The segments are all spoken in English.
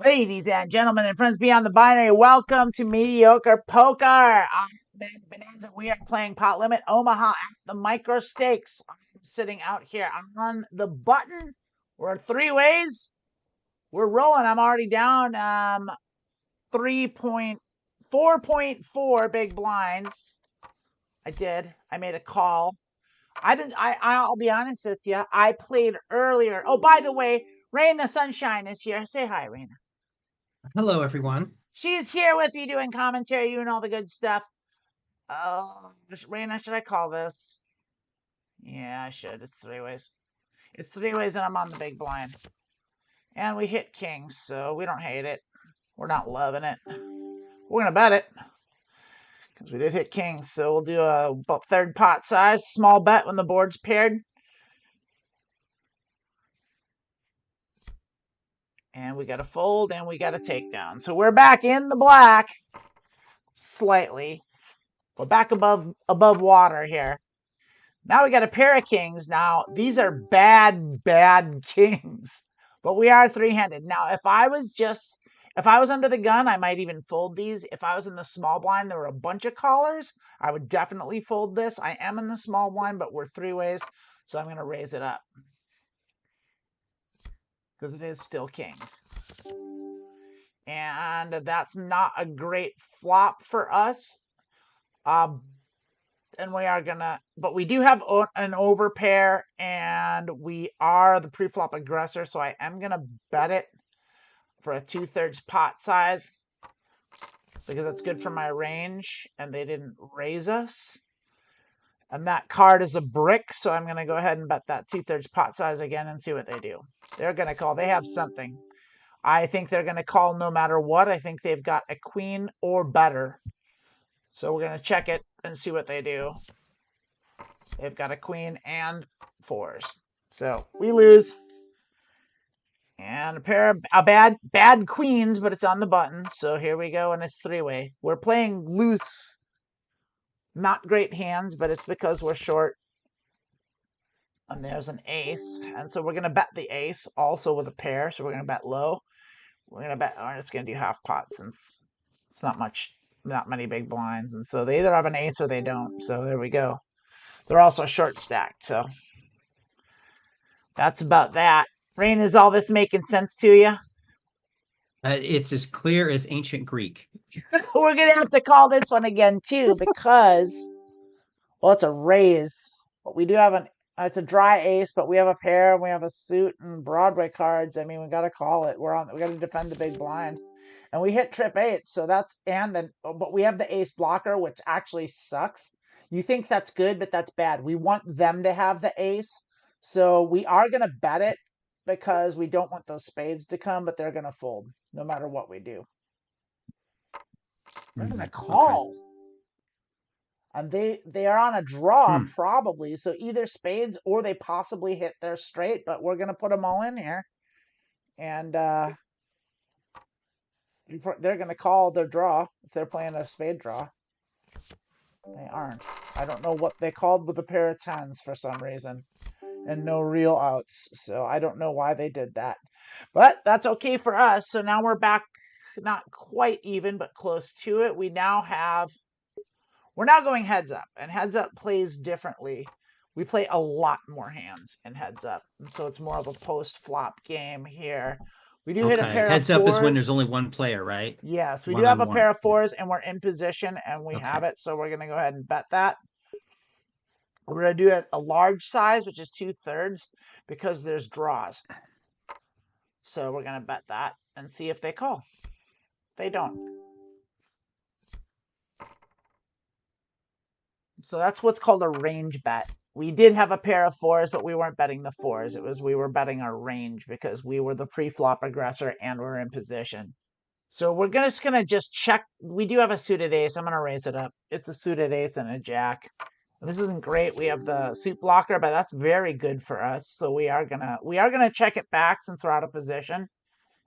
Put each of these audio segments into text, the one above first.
Ladies and gentlemen and friends beyond the binary, welcome to Mediocre Poker. I'm Bonanza. We are playing Pot Limit Omaha at the Microstakes. I'm sitting out here on the button. We're three ways. We're rolling. I'm already down 4.4 big blinds. I made a call. I'll be honest with you. I played earlier. Oh, by the way, Raina Sunshine is here. Say hi, Raina. Hello, everyone. She's here with you doing commentary, doing all the good stuff. Oh, Raina, should I call this? Yeah, I should. It's three ways. It's three ways, and I'm on the big blind. And we hit kings, so we don't hate it. We're not loving it. We're going to bet it. Because we did hit kings, so we'll do a about third pot size, small bet when the board's paired. And we got a fold, and we got a takedown. So we're back in the black. Slightly. We're back above water here. Now we got a pair of kings. Now, these are bad kings. But we are three-handed. Now, if I was under the gun, I might even fold these. If I was in the small blind, there were a bunch of callers, I would definitely fold this. I am in the small blind, but we're three ways, so I'm going to raise it up. Because it is still kings. And that's not a great flop for us. And we are gonna, but we do have an overpair, and we are the pre-flop aggressor, so I am gonna bet it for a 2/3 pot size because that's good for my range, and they didn't raise us. And that card is a brick, so I'm gonna go ahead and bet that 2/3 pot size again and see what they do. They're gonna call. They have something. I think they're gonna call no matter what. I think they've got a queen or better. So we're gonna check it and see what they do. They've got a queen and fours. So we lose. And a pair of bad queens, but it's on the button. So here we go, and it's three-way. We're playing loose. Not great hands, but it's because we're short. And there's an ace. And so we're going to bet the ace also with a pair. So we're going to bet low. We're just going to do half pot since it's not many big blinds. And so they either have an ace or they don't. So there we go. They're also short stacked. So that's about that. Rain, is all this making sense to you? It's as clear as ancient Greek. We're going to have to call this one again, too, because, well, it's a raise. But we do have it's a dry ace, but we have a pair, and we have a suit and Broadway cards. I mean, we got to call it. We got to defend the big blind. And we hit trip eight, so that's, but we have the ace blocker, which actually sucks. You think that's good, but that's bad. We want them to have the ace. So we are going to bet it because we don't want those spades to come, but they're going to fold no matter what we do. They're going to call. Okay. And they are on a draw, probably. So either spades or they possibly hit their straight, but we're going to put them all in here. And they're going to call their draw if they're playing a spade draw. They aren't. I don't know what they called with a pair of tens for some reason. And no real outs. So I don't know why they did that. But that's okay for us. So now we're back, not quite even, but close to it. We're now going heads up. And heads up plays differently. We play a lot more hands in heads up. And so it's more of a post-flop game here. We do hit a pair of fours. Heads up is when there's only one player, right? Yes, we do have a pair of fours, and we're in position, and we have it. So we're going to go ahead and bet that. We're going to do a large size, which is 2/3, because there's draws. So we're going to bet that and see if they call. They don't. So that's what's called a range bet. We did have a pair of fours, but we weren't betting the fours. We were betting our range because we were the pre-flop aggressor and we're in position. So we're just going to check. We do have a suited ace. I'm going to raise it up. It's a suited ace and a jack. This isn't great. We have the suit blocker, but that's very good for us. So we are gonna check it back since we're out of position.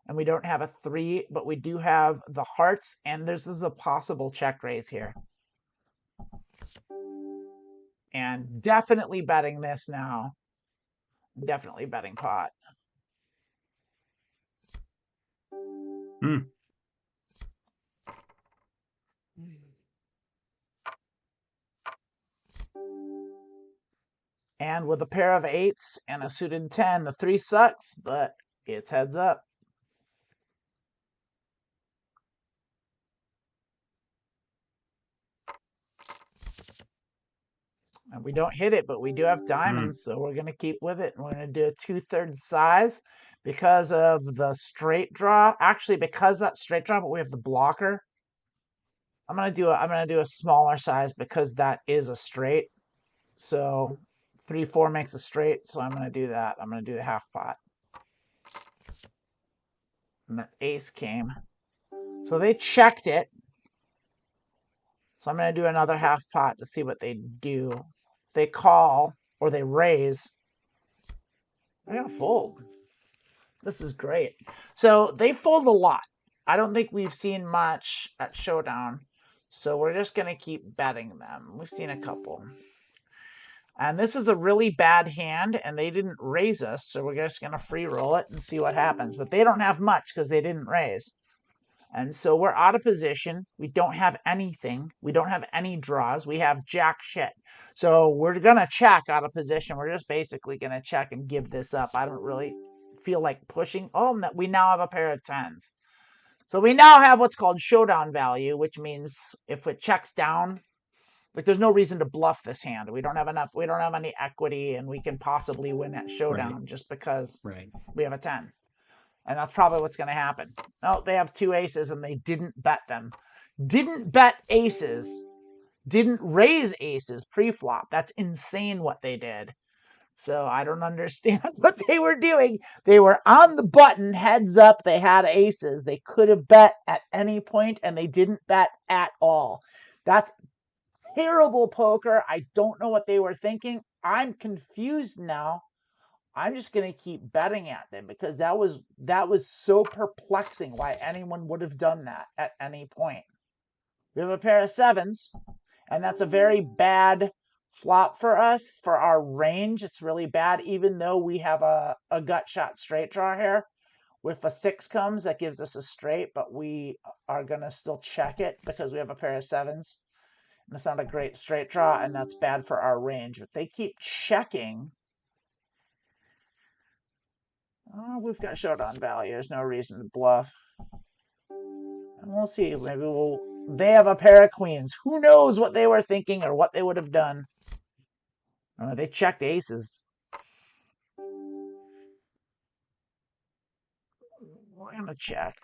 And we don't have a 3, but we do have the hearts, and this is a possible check raise here. And definitely betting this now. Definitely betting pot. Hmm. And with a pair of 8s and a suited 10, the 3 sucks, but it's heads up. And we don't hit it, but we do have diamonds, so we're going to keep with it. And we're going to do a 2/3 size because of the straight draw. Actually, because that straight draw, but we have the blocker. I'm going to do a smaller size because that is a straight. So 3/4 makes a straight, so I'm going to do that. I'm going to do the half pot. And the ace came. So they checked it. So I'm going to do another half pot to see what they do. If they call or they raise, they're going to fold. This is great. So they fold a lot. I don't think we've seen much at Showdown. So we're just going to keep betting them. We've seen a couple. And this is a really bad hand, and they didn't raise us, so we're just going to free roll it and see what happens. But they don't have much because they didn't raise. And so we're out of position. We don't have anything. We don't have any draws. We have jack shit. So we're going to check out of position. We're just basically going to check and give this up. I don't really feel like pushing. Oh, we now have a pair of 10s. So we now have what's called showdown value, which means if it checks down, like there's no reason to bluff this hand. We don't have enough. We don't have any equity, and we can possibly win at showdown just because we have a 10. And that's probably what's going to happen. No, they have 2 aces, and they didn't bet them. Didn't bet aces. Didn't raise aces pre-flop. That's insane what they did. So I don't understand what they were doing. They were on the button, heads up. They had aces. They could have bet at any point, and they didn't bet at all. That's terrible poker. I don't know what they were thinking. I'm confused now. I'm just going to keep betting at them because that was so perplexing why anyone would have done that at any point. We have a pair of 7s, and that's a very bad flop for us, for our range. It's really bad, even though we have a gut shot straight draw here. If a 6 comes, that gives us a straight, but we are going to still check it because we have a pair of 7s. And it's not a great straight draw, and that's bad for our range. If they keep checking, we've got showdown value. There's no reason to bluff. And we'll see. Maybe they have a pair of queens. Who knows what they were thinking or what they would have done. They checked aces. We're going to check.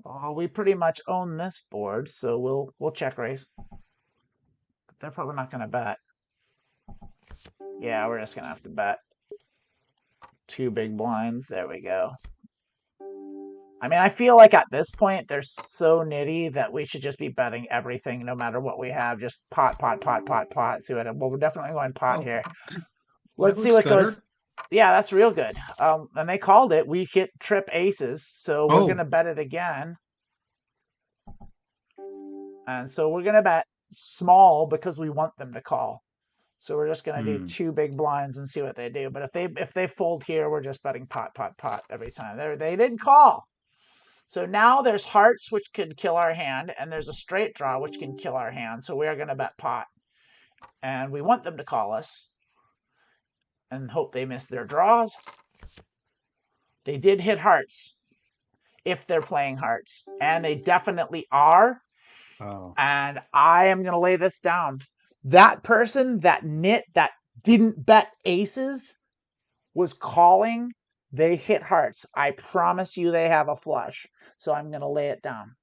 Oh, we pretty much own this board, so we'll check raise. But they're probably not going to bet. Yeah, we're just going to have to bet. 2 big blinds. There we go. I mean, I feel like at this point, they're so nitty that we should just be betting everything, no matter what we have. Just pot, pot, pot, pot, pot. See what? Well, we're definitely going pot here. Let's see what goes. Yeah, that's real good. And they called it. We hit trip aces, so we're gonna bet it again. And so we're gonna bet small because we want them to call. So we're just gonna do 2 big blinds and see what they do. But if they fold here, we're just betting pot, pot, pot every time. They didn't call. So now there's hearts, which could kill our hand, and there's a straight draw, which can kill our hand. So we are going to bet pot. And we want them to call us and hope they miss their draws. They did hit hearts if they're playing hearts, and they definitely are. Oh. And I am going to lay this down. That person that didn't bet aces was calling. They hit hearts. I promise you they have a flush. So I'm going to lay it down.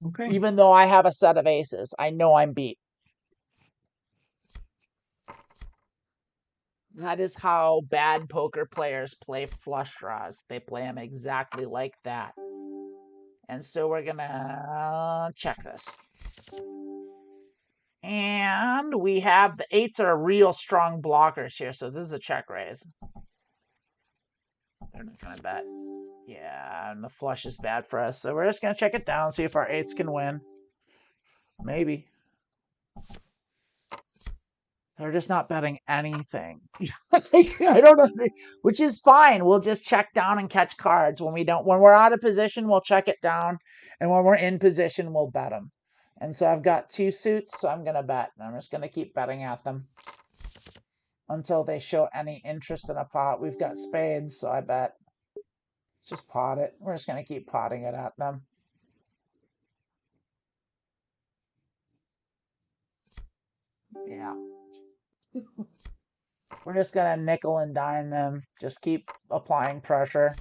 Okay. Even though I have a set of aces, I know I'm beat. That is how bad poker players play flush draws. They play them exactly like that. And so we're going to check this. And we have the 8s are real strong blockers here. So this is a check raise. They're not going to bet. Yeah, and the flush is bad for us. So we're just going to check it down, see if our 8s can win. Maybe. They're just not betting anything. I don't know, which is fine. We'll just check down and catch cards when we're out of position, we'll check it down. And when we're in position, we'll bet them. And so I've got 2 suits, so I'm going to bet. I'm just going to keep betting at them until they show any interest in a pot. We've got spades, so I bet. Just pot it. We're just going to keep potting it at them. Yeah. We're just going to nickel and dime them. Just keep applying pressure.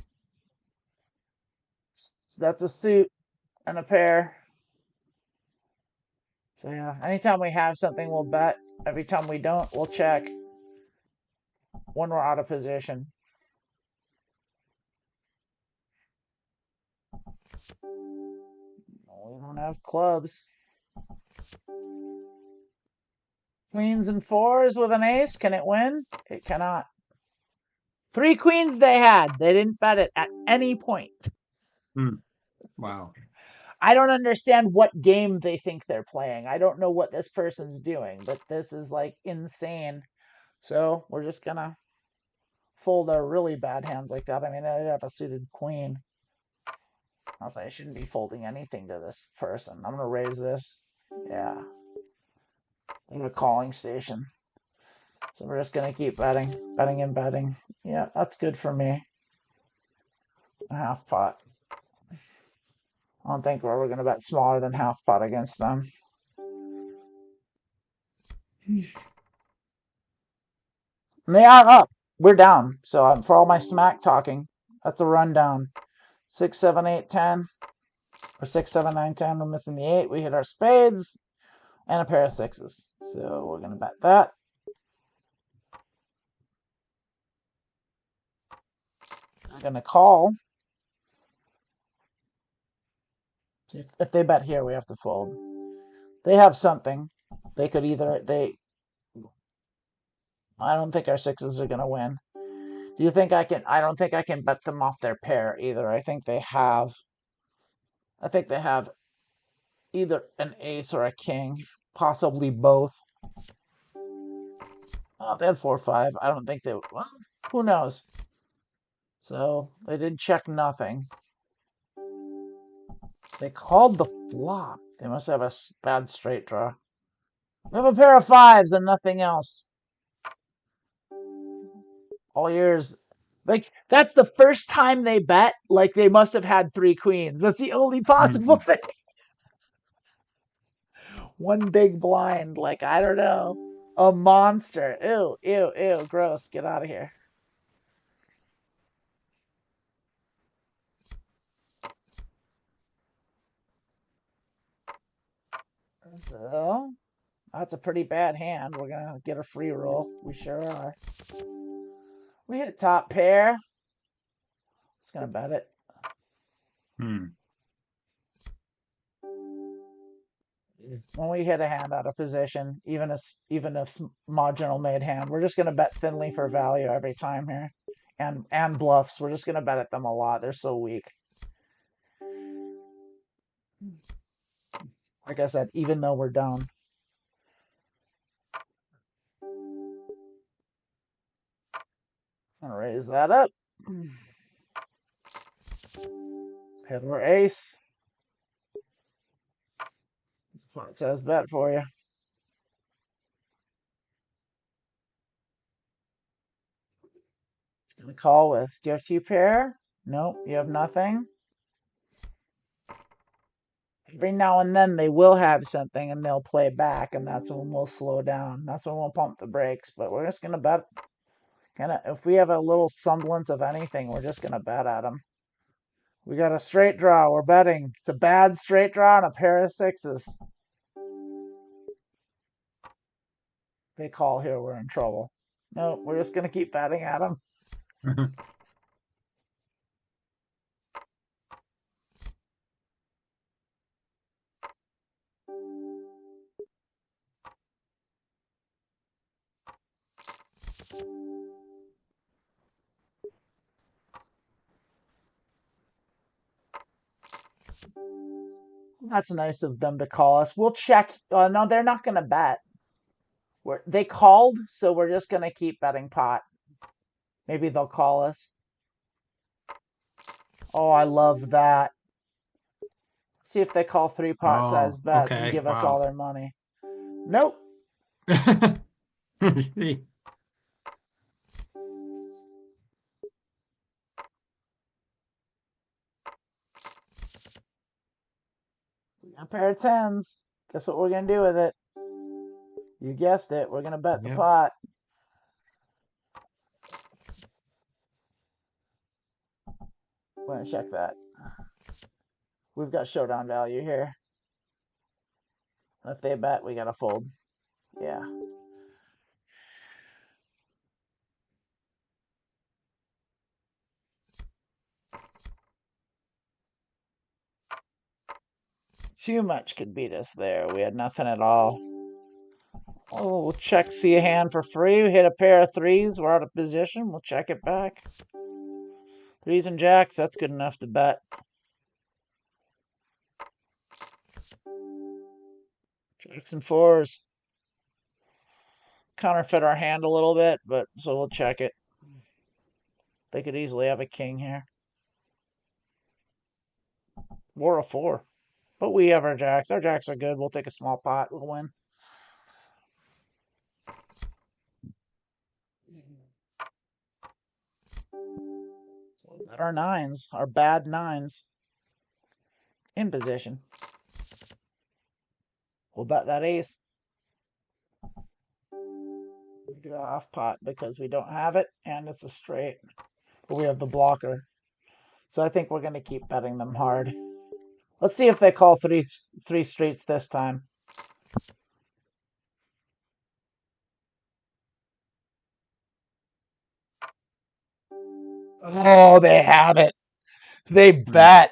So that's a suit and a pair. So yeah, anytime we have something, we'll bet. Every time we don't, we'll check when we're out of position. We don't have clubs. Queens and 4s with an ace. Can it win? It cannot. 3 queens they had. They didn't bet it at any point. Wow. I don't understand what game they think they're playing. I don't know what this person's doing, but this is like insane. So we're just gonna fold our really bad hands like that. I mean, I'd have a suited queen. I'll say I shouldn't be folding anything to this person. I'm gonna raise this. Yeah. In a calling station. So we're just gonna keep betting, betting and betting. Yeah, that's good for me. A half pot. I don't think we're ever gonna bet smaller than half pot against them. They are up. We're down. So for all my smack talking, that's a rundown. 6, 7, 8, 10. Or 6, 7, 9, 10. We're missing the 8. We hit our spades and a pair of 6s. So we're going to bet that. We're going to call. If they bet here, we have to fold. They have something. They could either... I don't think our 6s are going to win. Do you think I can... I don't think I can bet them off their pair either. I think they have either an ace or a king. Possibly both. Oh, they had 4, 5. I don't think they... Well, who knows? So they did check nothing. They called the flop. They must have a bad straight draw. We have a pair of 5s and nothing else. All yours. Like, that's the first time they bet. Like, they must have had 3 queens. That's the only possible thing. One big blind. Like, I don't know. A monster. Ew, ew, ew. Gross. Get out of here. So, that's a pretty bad hand. We're going to get a free roll. We sure are. We hit top pair. Just going to bet it. When we hit a hand out of position, even if marginal made hand, we're just going to bet thinly for value every time here. And bluffs. We're just going to bet at them a lot. They're so weak. Like I said, even though we're down. I'm going to raise that up. Hit our ace. That's what it says bet for you. Going to call with, do you have 2 pair? Nope, you have nothing. Every now and then they will have something and they'll play back, and that's when we'll slow down. That's when we'll pump the brakes. But we're just going to bet. If we have a little semblance of anything, we're just going to bet at them. We got a straight draw. We're betting. It's a bad straight draw and a pair of 6s. They call here, we're in trouble. No, we're just going to keep betting at them. That's nice of them to call us. We'll check. No, they're not going to bet. They called, so we're just gonna keep betting pot. Maybe they'll call us. Oh, I love that. See if they call 3 pot size Oh, bets and okay. give us all Wow. their money. Nope. A pair of tens. Guess what we're gonna do with it? You guessed it. We're gonna bet the Yep. pot. We're gonna check that. We've got showdown value here. If they bet, we gotta fold. Yeah. Too much could beat us there. We had nothing at all. Oh, we'll check, see a hand for free. We hit a pair of threes. We're out of position. We'll check it back. Threes and jacks, that's good enough to bet. Jacks and fours. Counterfeit our hand a little bit, but so we'll check it. They could easily have a king here. Or a four. But we have our jacks. Our jacks are good. We'll take a small pot. We'll win. We'll bet our nines. Our bad nines. In position. We'll bet that ace. We do a half pot because we don't have it, and it's a straight. But we have the blocker. So I think we're going to keep betting them hard. Let's see if they call three straights this time. Oh, they have it. They Hmm. bet.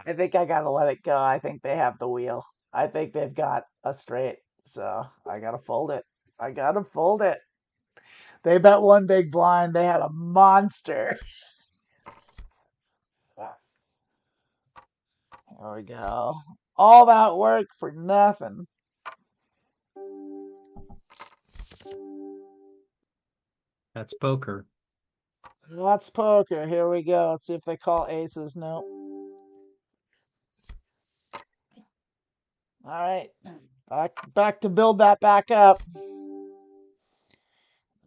I think I gotta let it go. I think they have the wheel. I think they've got a straight. So I gotta fold it. I gotta fold it. They bet one big blind. They had a monster. There we go. All that work for nothing. That's poker. That's poker. Here we go. Let's see if they call aces. Nope. All right. Back to build that back up.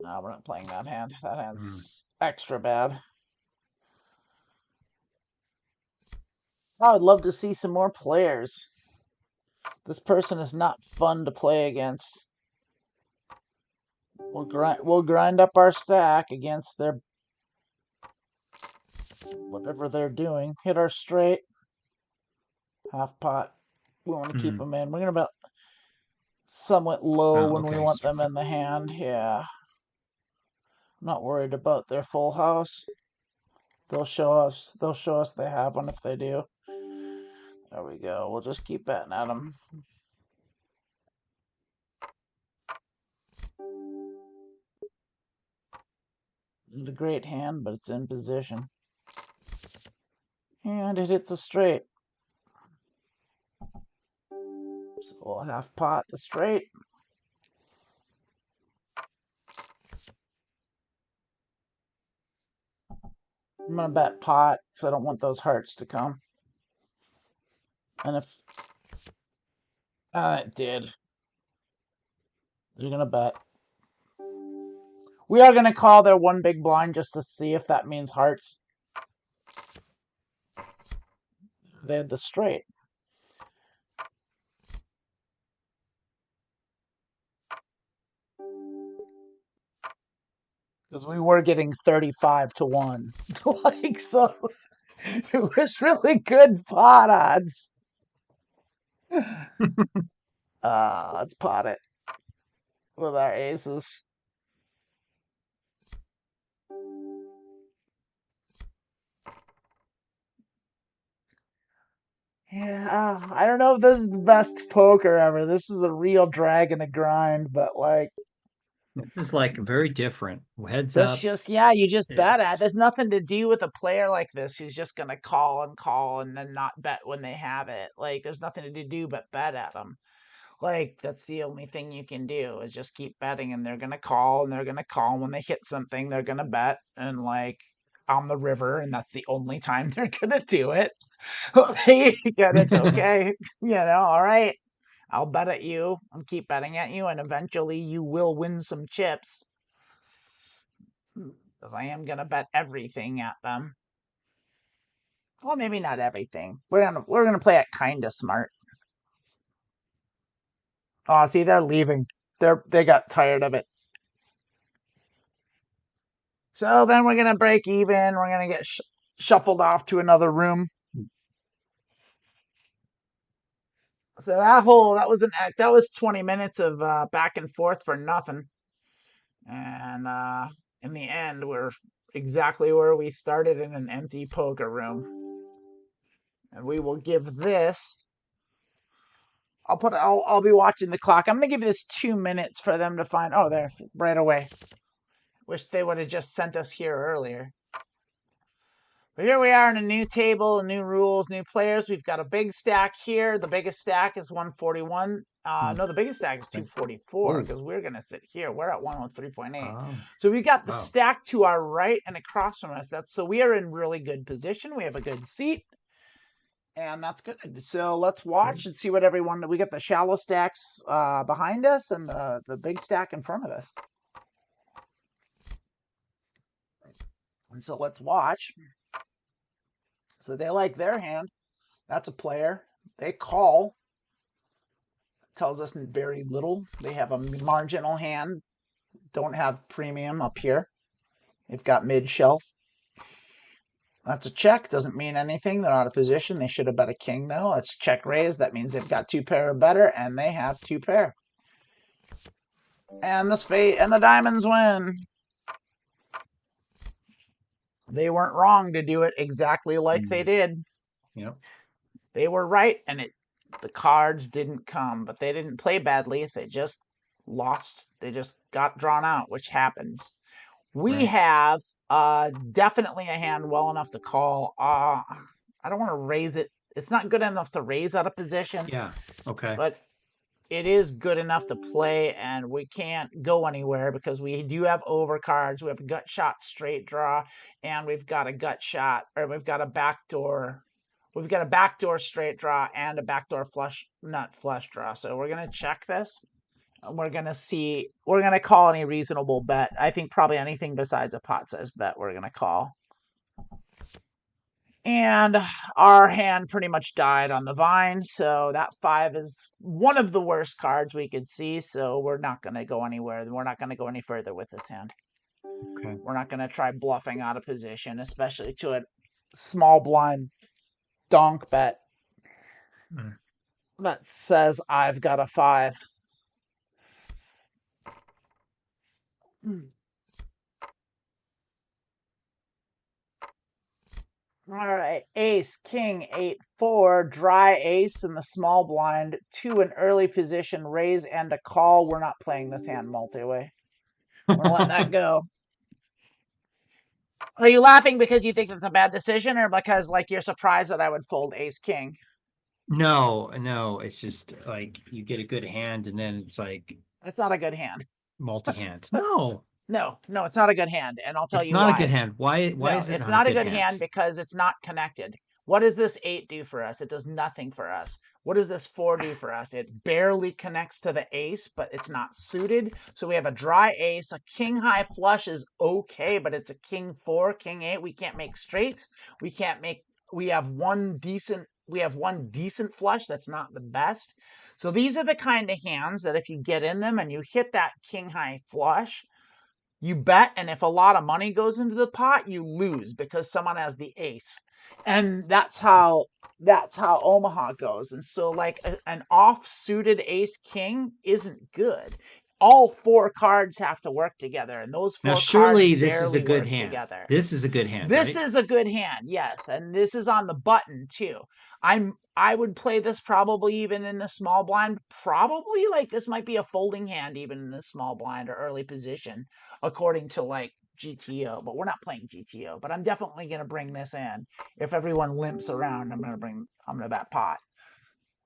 No, we're not playing that hand. That hand's extra bad. I would love to see some more players. This person is not fun to play against. We'll grind up our stack against their whatever they're doing. Hit our straight. Half pot. We want to keep Mm. them in. We're gonna bet somewhat low Oh, when we okay. want them in the hand. Yeah. I'm not worried about their full house. They'll show us. They'll show us they have one if they do. There we go. We'll just keep betting at them. It's a great hand, but it's in position. And it hits a straight. So we'll half pot the straight. I'm going to bet pot because I don't want those hearts to come. And if it did, you're going to bet. We are going to call their one big blind just to see if that means hearts. They had the straight. Because we were getting 35 to 1. Like, so it was really good pot odds. Let's pot it with our aces. Yeah, I don't know if this is the best poker ever. This is a real drag and a grind, but like, This is like very different. Heads that's up. just, yeah, you just bet at. It's There's nothing to do with a player like this who's just gonna call and then not bet when they have it. Like, there's nothing to do but bet at them. Like, that's the only thing you can do is just keep betting, and they're gonna call, and they're gonna call. And when they hit something, they're gonna bet, and like on the river, and that's the only time they're gonna do it. And it's okay, all right. I'll bet at you and keep betting at you, and eventually you will win some chips. Because I am gonna bet everything at them. Well, maybe not everything. We're gonna play it kinda smart. Oh, see, they're leaving. They got tired of it. So then we're gonna break even. We're gonna get shuffled off to another room. So that was an act. That was 20 minutes of back and forth for nothing. And in the end, we're exactly where we started, in an empty poker room. And we will give this. I'll be watching the clock. I'm gonna give this 2 minutes for them to find. Oh, there, right away. Wish they would have just sent us here earlier. But here we are in a new table, new rules, new players. We've got a big stack here. The biggest stack is 141. No, the biggest stack is 244 because we're going to sit here. We're at 103.8. So we've got the stack to our right and across from us. So we are in really good position. We have a good seat. And that's good. So let's watch and see what everyone. We got the shallow stacks behind us and the big stack in front of us. And so let's watch. So they like their hand. That's a player. They call. Tells us very little. They have a marginal hand. Don't have premium up here. They've got mid shelf. That's a check. Doesn't mean anything. They're out of position. They should have bet a king, though. That's check raise. That means they've got 2 pair or better, and they have 2 pair. And the spade and the diamonds win. They weren't wrong to do it exactly like they did. Yep. They were right, and the cards didn't come, but they didn't play badly. They just lost. They just got drawn out, which happens. We have definitely a hand well enough to call. I don't want to raise it. It's not good enough to raise out of position. Yeah. Okay. But it is good enough to play, and we can't go anywhere because we do have overcards. We have a gut shot straight draw, and we've got a gut shot, or we've got a backdoor. We've got a backdoor straight draw and a backdoor flush, not flush draw. So we're going to check this. And we're going to see. We're going to call any reasonable bet. I think probably anything besides a pot size bet we're going to call. And our hand pretty much died on the vine, so that 5 is one of the worst cards we could see, so we're not going to go anywhere. We're not going to go any further with this hand. Okay. We're not going to try bluffing out of position, especially to a small blind donk bet that says I've got a 5. All right, ace, king, 8-4, dry ace in the small blind, 2 in early position, raise and a call. We're not playing this hand multi-way. We're going to let that go. Are you laughing because you think it's a bad decision, or because like you're surprised that I would fold ace, king? No, it's just like you get a good hand and then it's like It's not a good hand. multi-hand. No. No, it's not a good hand, and I'll tell It's you not why. a good hand. Why No, is it it's not not a a good good hand because it's not connected. What does this 8 do for us? It does nothing for us. What does this 4 do for us? It barely connects to the ace, but it's not suited. So we have a dry ace. A king high flush is okay, but it's a king 4, king 8. We can't make straights. We have one decent flush. That's not the best. So these are the kind of hands that if you get in them and you hit that king high flush, you bet, and if a lot of money goes into the pot, you lose because someone has the ace. And that's how Omaha goes. And so like an off-suited ace king isn't good. All 4 cards have to work together, and those 4 Now, surely cards this is a barely good work hand. together. This is a good hand, This right? is a good hand, yes, and this is on the button too. I would play this probably even in the small blind. Probably like this might be a folding hand even in the small blind or early position, according to like GTO. But we're not playing GTO. But I'm definitely gonna bring this in. If everyone limps around, I'm gonna bet pot.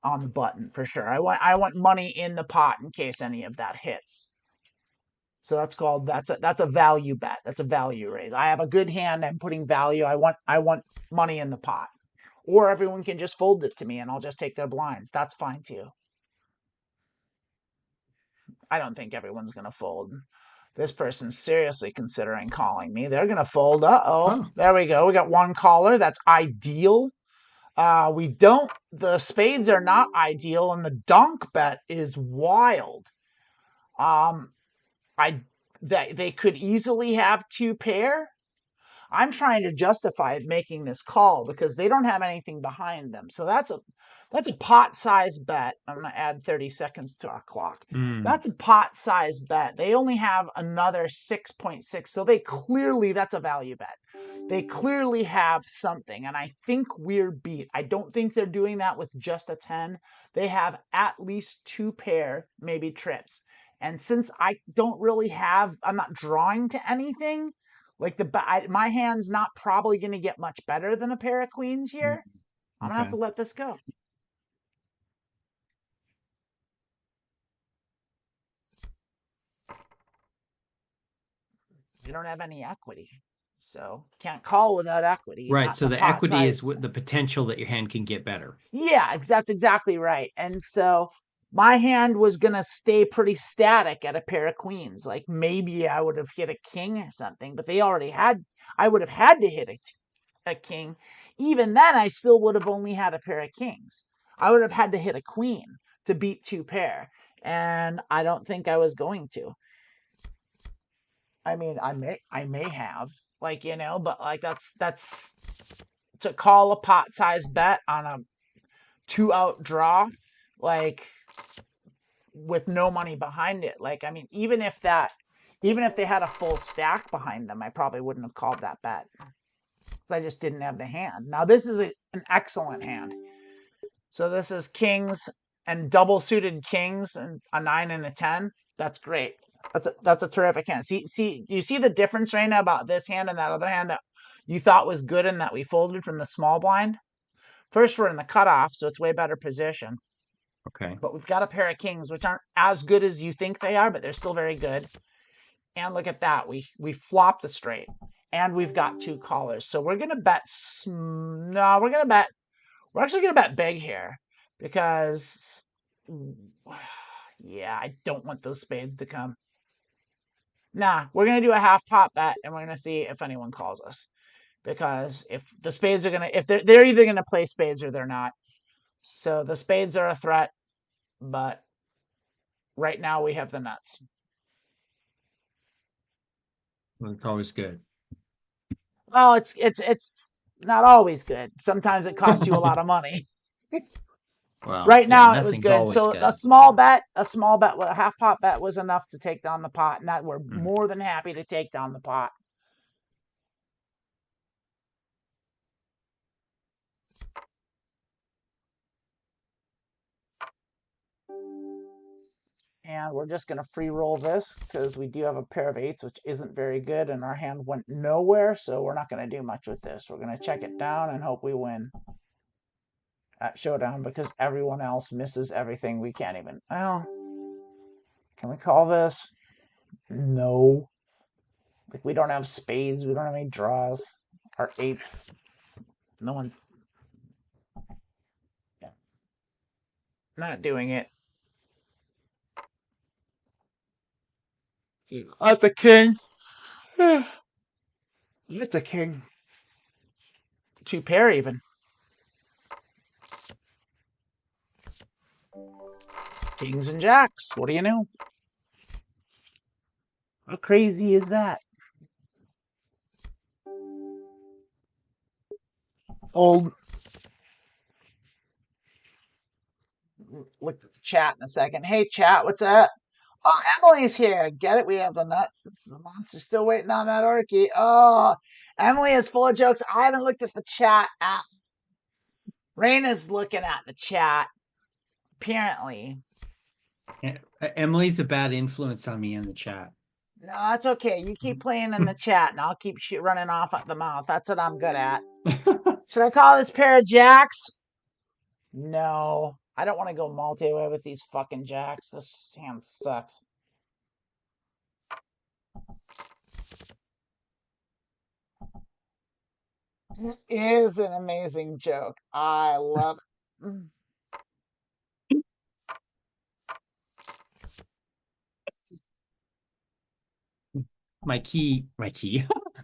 on the button for sure. I want money in the pot in case any of that hits. So that's a value bet. That's a value raise. I have a good hand. I'm putting value. I want money in the pot. Or everyone can just fold it to me and I'll just take their blinds. That's fine too. I don't think everyone's going to fold. This person's seriously considering calling me. They're going to fold. Uh-oh. There we go. We got one caller. That's ideal. The spades are not ideal, and the donk bet is wild. They could easily have two pair. I'm trying to justify making this call because they don't have anything behind them. So that's a pot size bet. I'm going to add 30 seconds to our clock. That's a pot size bet. They only have another 6.6. So that's a value bet. They clearly have something, and I think we're beat. I don't think they're doing that with just a 10. They have at least two pair, maybe trips. And since I don't really I'm not drawing to anything, like my hand's not probably going to get much better than a pair of queens here. I'm going to have to let this go. You don't have any equity. So can't call without equity. Right. So the equity is the potential that your hand can get better. Yeah, that's exactly right. And so my hand was going to stay pretty static at a pair of queens. Like maybe I would have hit a king or something, but I would have had to hit a king. Even then, I still would have only had a pair of kings. I would have had to hit a queen to beat two pair. And I don't think I was going to. I mean, I may have, but like that's to call a pot size bet on a 2-out draw, like with no money behind it. Like, I mean, even if they had a full stack behind them, I probably wouldn't have called that bet. I just didn't have the hand. Now this is an excellent hand. So this is kings and double suited kings and a 9 and a 10. That's great. That's a terrific hand. You see the difference right now about this hand and that other hand that you thought was good and that we folded from the small blind? First, we're in the cutoff, so it's way better position. Okay. But we've got a pair of kings, which aren't as good as you think they are, but they're still very good. And look at that. We flopped a straight. And we've got two callers. So we're going to bet... No, we're actually going to bet big here. Because... Yeah, I don't want those spades to come. Nah, we're going to do a half pot bet, and we're going to see if anyone calls us. Because if the spades are going to... If they're either going to play spades or they're not. So the spades are a threat, but right now we have the nuts. Well, it's always good. Well, it's not always good. Sometimes it costs you a lot of money. Well, right now it was good. So good. a half pot bet was enough to take down the pot, and that we're more than happy to take down the pot. And we're just going to free roll this because we do have a pair of 8s, which isn't very good, and our hand went nowhere, so we're not going to do much with this. We're going to check it down and hope we win at showdown because everyone else misses everything. We can't even... Well, can we call this? No. Like, we don't have spades. We don't have any draws. Our 8s... No one's... Yeah. Not doing it. That's a king. It's a king. Two pair even. Kings and jacks. What do you know? How crazy is that? Old. Look at the chat in a second. Hey, chat, what's up? Oh, Emily's here. Get it? We have the nuts. This is the monster. Still waiting on that orky. Oh, Emily is full of jokes. I haven't looked at the chat app. Raina's looking at the chat. Apparently. Emily's a bad influence on me in the chat. No, that's okay. You keep playing in the chat, and I'll keep running off at the mouth. That's what I'm good at. Should I call this pair of jacks? No. I don't want to go multi-way with these fucking jacks. This hand sucks. It is an amazing joke. I love it. My key,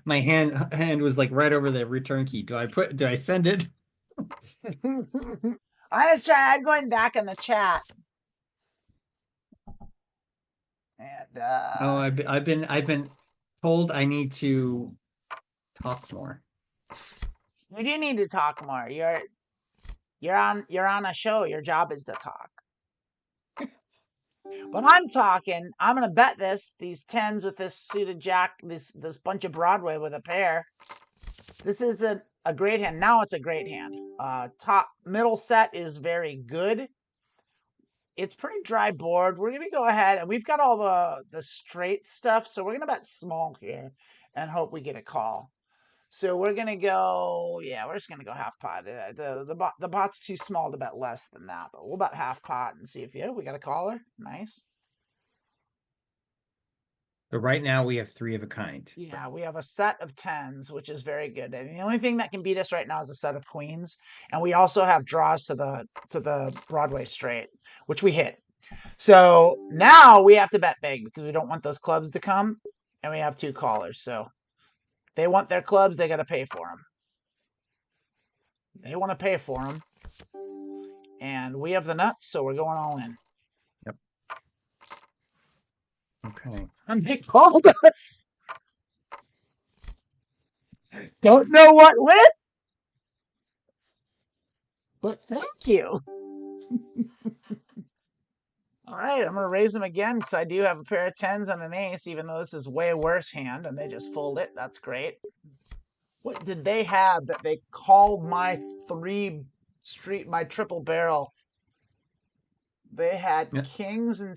my hand was like right over the return key. Do I send it? I was trying going back in the chat. And Oh, I've been told I need to talk more. you do need to talk more. You're on a show. Your job is to talk. But I'm talking. I'm gonna bet these tens with this suited jack, this bunch of Broadway with a pair. This is a great hand. Now it's a great hand. Top middle set is very good. It's pretty dry board. We're gonna go ahead and we've got all the straight stuff, so we're gonna bet small here and hope we get a call. So we're gonna go, yeah, we're just gonna go half pot. The pot's too small to bet less than that, but we'll bet half pot and see if we got a caller. Nice. But right now we have 3 of a kind. Yeah, we have a set of tens, which is very good. And the only thing that can beat us right now is a set of queens, and we also have draws to the Broadway straight, which we hit. So now we have to bet big because we don't want those clubs to come, and we have 2 callers. So if they want their clubs, they got to pay for them. They want to pay for them, and we have the nuts, so we're going all in. Yep. Okay. And they called us. Don't know what with, but thank you. All right, I'm going to raise them again because I do have a pair of tens and an ace, even though this is way worse hand, and they just fold it. That's great. What did they have that they called my my triple barrel? They had kings and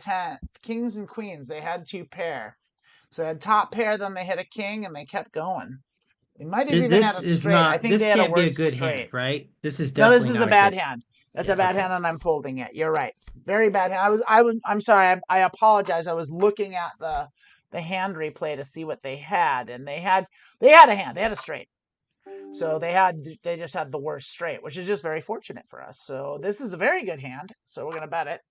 queens. They had 2 pair. So they had top pair, then they hit a king, and they kept going. They might have even had a straight. I think they had a worse straight. Hand, right? This is no. definitely This is not a bad hand. That's a bad hand, and I'm folding it. You're right. Very bad hand. I'm sorry. I apologize. I was looking at the hand replay to see what they had, and they had a hand. They had a straight. So they just had the worst straight, which is just very fortunate for us. So this is a very good hand. So we're gonna bet it.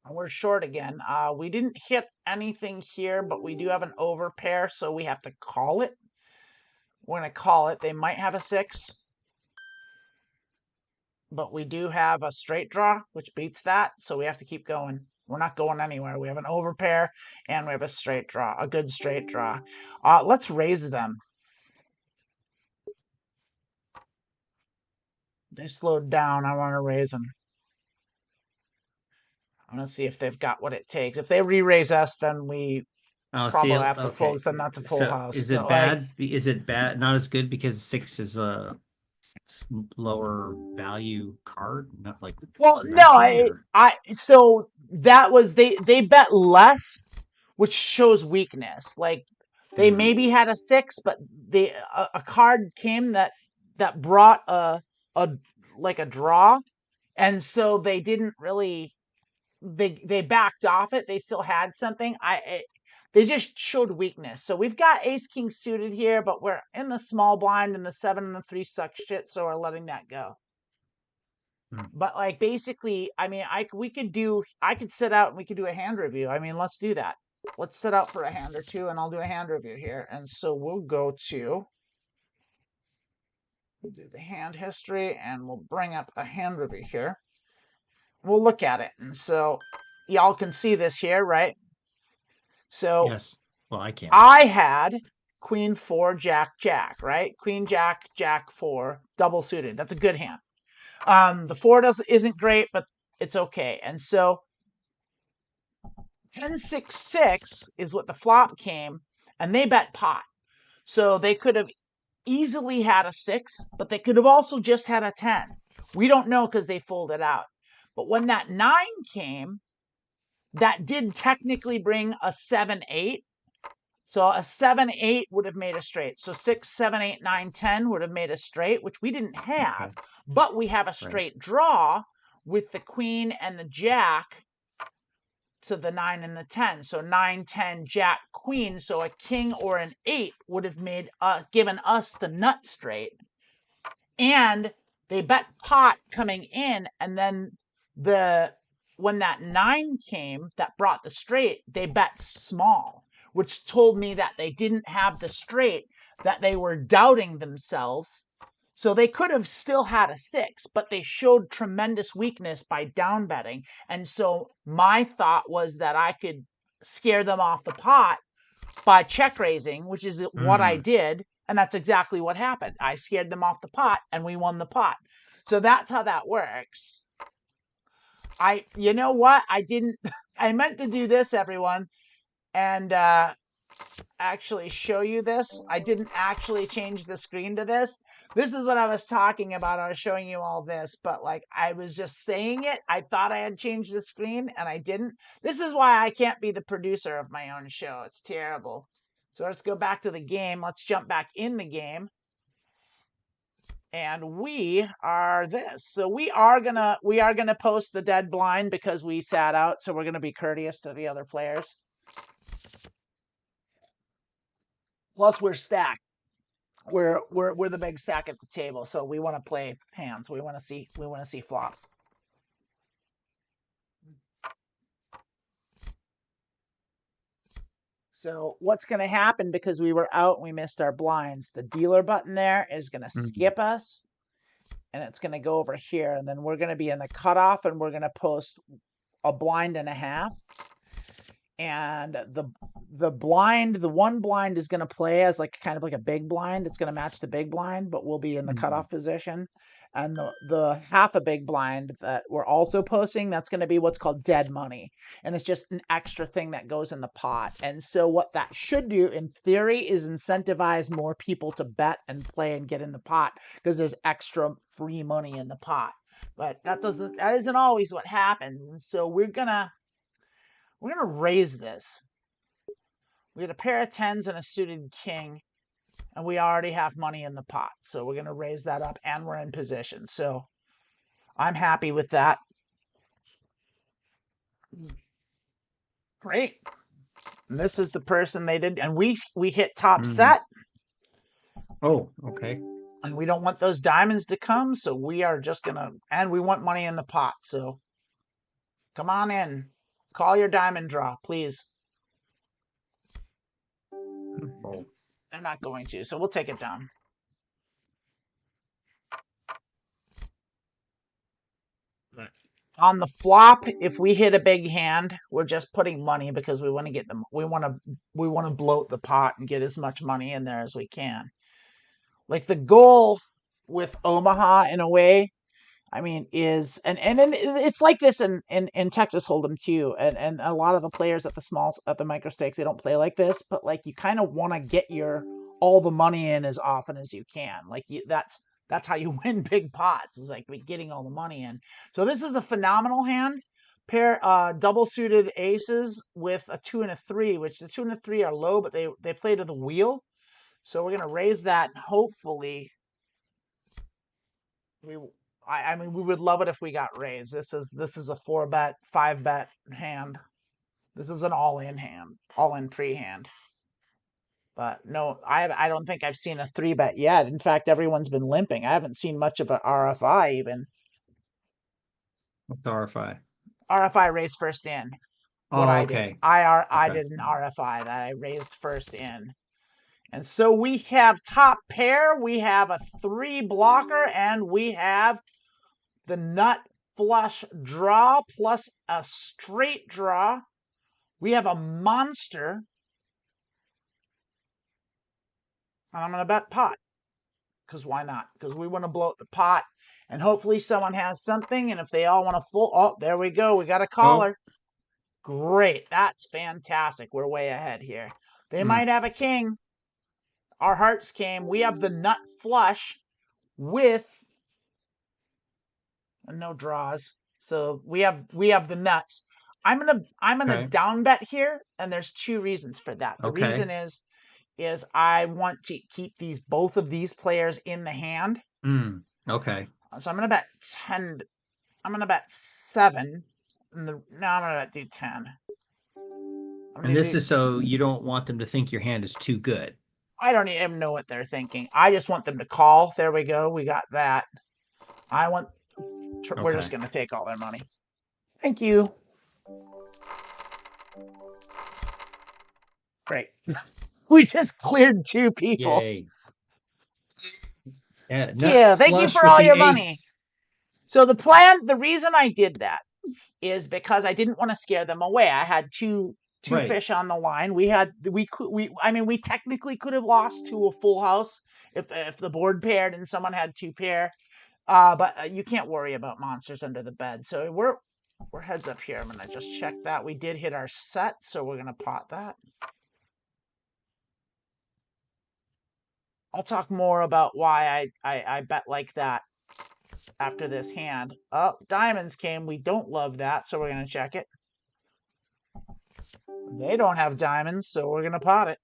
And we're short again. We didn't hit anything here, but we do have an overpair, so we have to call it. We're gonna call it. They might have a 6. But we do have a straight draw, which beats that, so we have to keep going. We're not going anywhere. We have an overpair, and we have a straight draw, a good straight draw. Let's raise them. They slowed down. I want to raise them. I want to see if they've got what it takes. If they re-raise us, then we probably have to fold, because then that's a full house. Is it bad? Is it bad? Not as good because 6 is a lower value card, not like. Well, no, so that was they bet less, which shows weakness. Like they maybe had a 6, but a card came that brought a draw, and so they didn't really they backed off it. They still had something. They just showed weakness. So we've got ace king suited here, but we're in the small blind, and the 7 and the 3 suck shit, so we're letting that go. But like basically, I mean, I could sit out and we could do a hand review. I mean, let's do that. Let's sit out for a hand or two, and I'll do a hand review here. And so we'll do the hand history, and we'll bring up a hand review here. We'll look at it, and so y'all can see this here, right? So yes, well, I can't. I had queen 4 jack jack, right? Queen jack jack 4 double suited. That's a good hand. The 4 isn't great, but it's okay. And so 10-6-6 is what the flop came, and they bet pot. So they could have easily had a 6, but they could have also just had a 10. We don't know because they folded out. But when that 9 came, that did technically bring a 7-8. So a 7-8 would have made a straight. So 6, 7, 8, 9, 10 would have made a straight, which we didn't have. Okay. But we have a straight draw with the queen and the jack to the 9 and the 10. So 9, 10, jack, queen. So a king or an 8 would have given us the nut straight. And they bet pot coming in, and then when that 9 came that brought the straight, they bet small, which told me that they didn't have the straight, that they were doubting themselves. So they could have still had a 6, but they showed tremendous weakness by down betting. And so my thought was that I could scare them off the pot by check raising, which is what I did. And that's exactly what happened. I scared them off the pot and we won the pot. So that's how that works. You know what? I meant to do this, everyone, and actually show you this. I didn't actually change the screen to this. This is what I was talking about. I was showing you all this, but like I was just saying it. I thought I had changed the screen and I didn't. This is why I can't be the producer of my own show. It's terrible. So let's go back to the game. Let's jump back in the game. And we are this. So we are gonna post the dead blind because we sat out. So we're gonna be courteous to the other players. Plus we're stacked. We're the big stack at the table, so we want to play hands. We want to see flops. So what's going to happen, because we were out and we missed our blinds, the dealer button there is going to skip us, and it's going to go over here, and then we're going to be in the cutoff, and we're going to post a blind and a half. And the blind, the one blind is going to play as like kind of like a big blind. It's going to match the big blind, but we'll be in the cutoff position. And the half a big blind that we're also posting, that's going to be what's called dead money. And it's just an extra thing that goes in the pot. And so what that should do in theory is incentivize more people to bet and play and get in the pot, because there's extra free money in the pot. But that isn't always what happens. And so we're gonna raise this. We had a pair of 10s and a suited king, and we already have money in the pot. So we're going to raise that up, and we're in position. So I'm happy with that. Great. And this is the person they did, and we hit top set. Oh, okay. And we don't want those diamonds to come, so we are just going to, and we want money in the pot. So come on in. Call your diamond draw, please. Oh. They're not going to, so we'll take it down. On the flop, if we hit a big hand, we're just putting money because we want to get them. We want to bloat the pot and get as much money in there as we can. Like the goal with Omaha, in a way, I mean, is and it's like this in Texas Hold'em too, and a lot of the players at the Microstakes, they don't play like this, but like you kind of want to get all the money in as often as you can. Like that's how you win big pots, is like getting all the money in. So this is a phenomenal hand. Pair double suited aces with a 2 and a 3, which the 2 and a 3 are low, but they play to the wheel. So we're gonna raise that, and hopefully I mean, we would love it if we got raised. This is a 4-bet, 5-bet hand. This is an all-in hand, all-in pre-hand. But no, I don't think I've seen a 3-bet yet. In fact, everyone's been limping. I haven't seen much of an RFI even. What's RFI? RFI raised first in. What Oh, I okay. did. I did an RFI that I raised first in. And so we have top pair, we have a 3 blocker, and we have the nut flush draw plus a straight draw. We have a monster. And I'm going to bet pot. Because why not? Because we want to blow up the pot. And hopefully someone has something. And if they all want to full... Oh, there we go. We got a caller. Oh. Great. That's fantastic. We're way ahead here. They might have a king. Our hearts came. We have the nut flush with... no draws. So we have the nuts. I'm gonna Okay. down bet here, and there's two reasons for that. The Okay. reason is I want to keep both of these players in the hand. Okay. So I'm gonna bet 10. I'm gonna bet 7. Now I'm gonna do 10. I'm And gonna this do. is so you don't want them to think your hand is too good. I don't even know what they're thinking. I just want them to call. There we go. We got that. I want. We're Okay. just gonna take all their money. Thank you. Great. We just cleared 2 people. Yay. Yeah, nut Yeah, thank you flush for with all the your money. ace. So the reason I did that is because I didn't want to scare them away. I had two Right. fish on the line. We technically could have lost to a full house if the board paired and someone had 2 pair. But you can't worry about monsters under the bed. So we're heads up here. I'm gonna just check that. We did hit our set, so we're gonna pot that. I'll talk more about why I bet like that after this hand. Oh, diamonds came. We don't love that, so we're going to check it. They don't have diamonds, so we're going to pot it.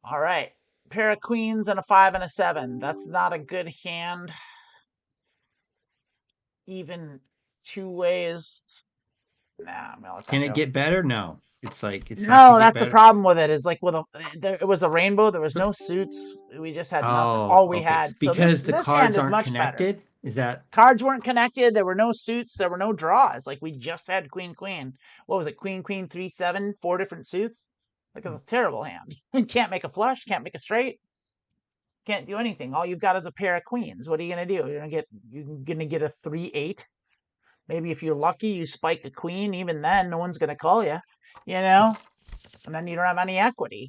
All right. Pair of queens and a 5 and a 7. That's not a good hand. Even 2 ways. Nah, I'm going to let that Can it go. get better? No. It's not No, gonna get that's the better. problem with it. Is like it was a rainbow. There was no suits. We just had nothing. Oh, All we okay. had. So Because the this hand cards is aren't much better. connected? Is that Cards weren't connected. There were no suits. There were no draws. Like we just had queen, queen. What was it? Queen, queen, 3, 7, 4 different suits. Like it's a terrible hand. You can't make a flush. Can't make a straight. Can't do anything. All you've got is a pair of queens. What are you gonna do? You're gonna get a 3, 8. Maybe if you're lucky, you spike a queen. Even then, no one's gonna call you. You know, and then you don't have any equity.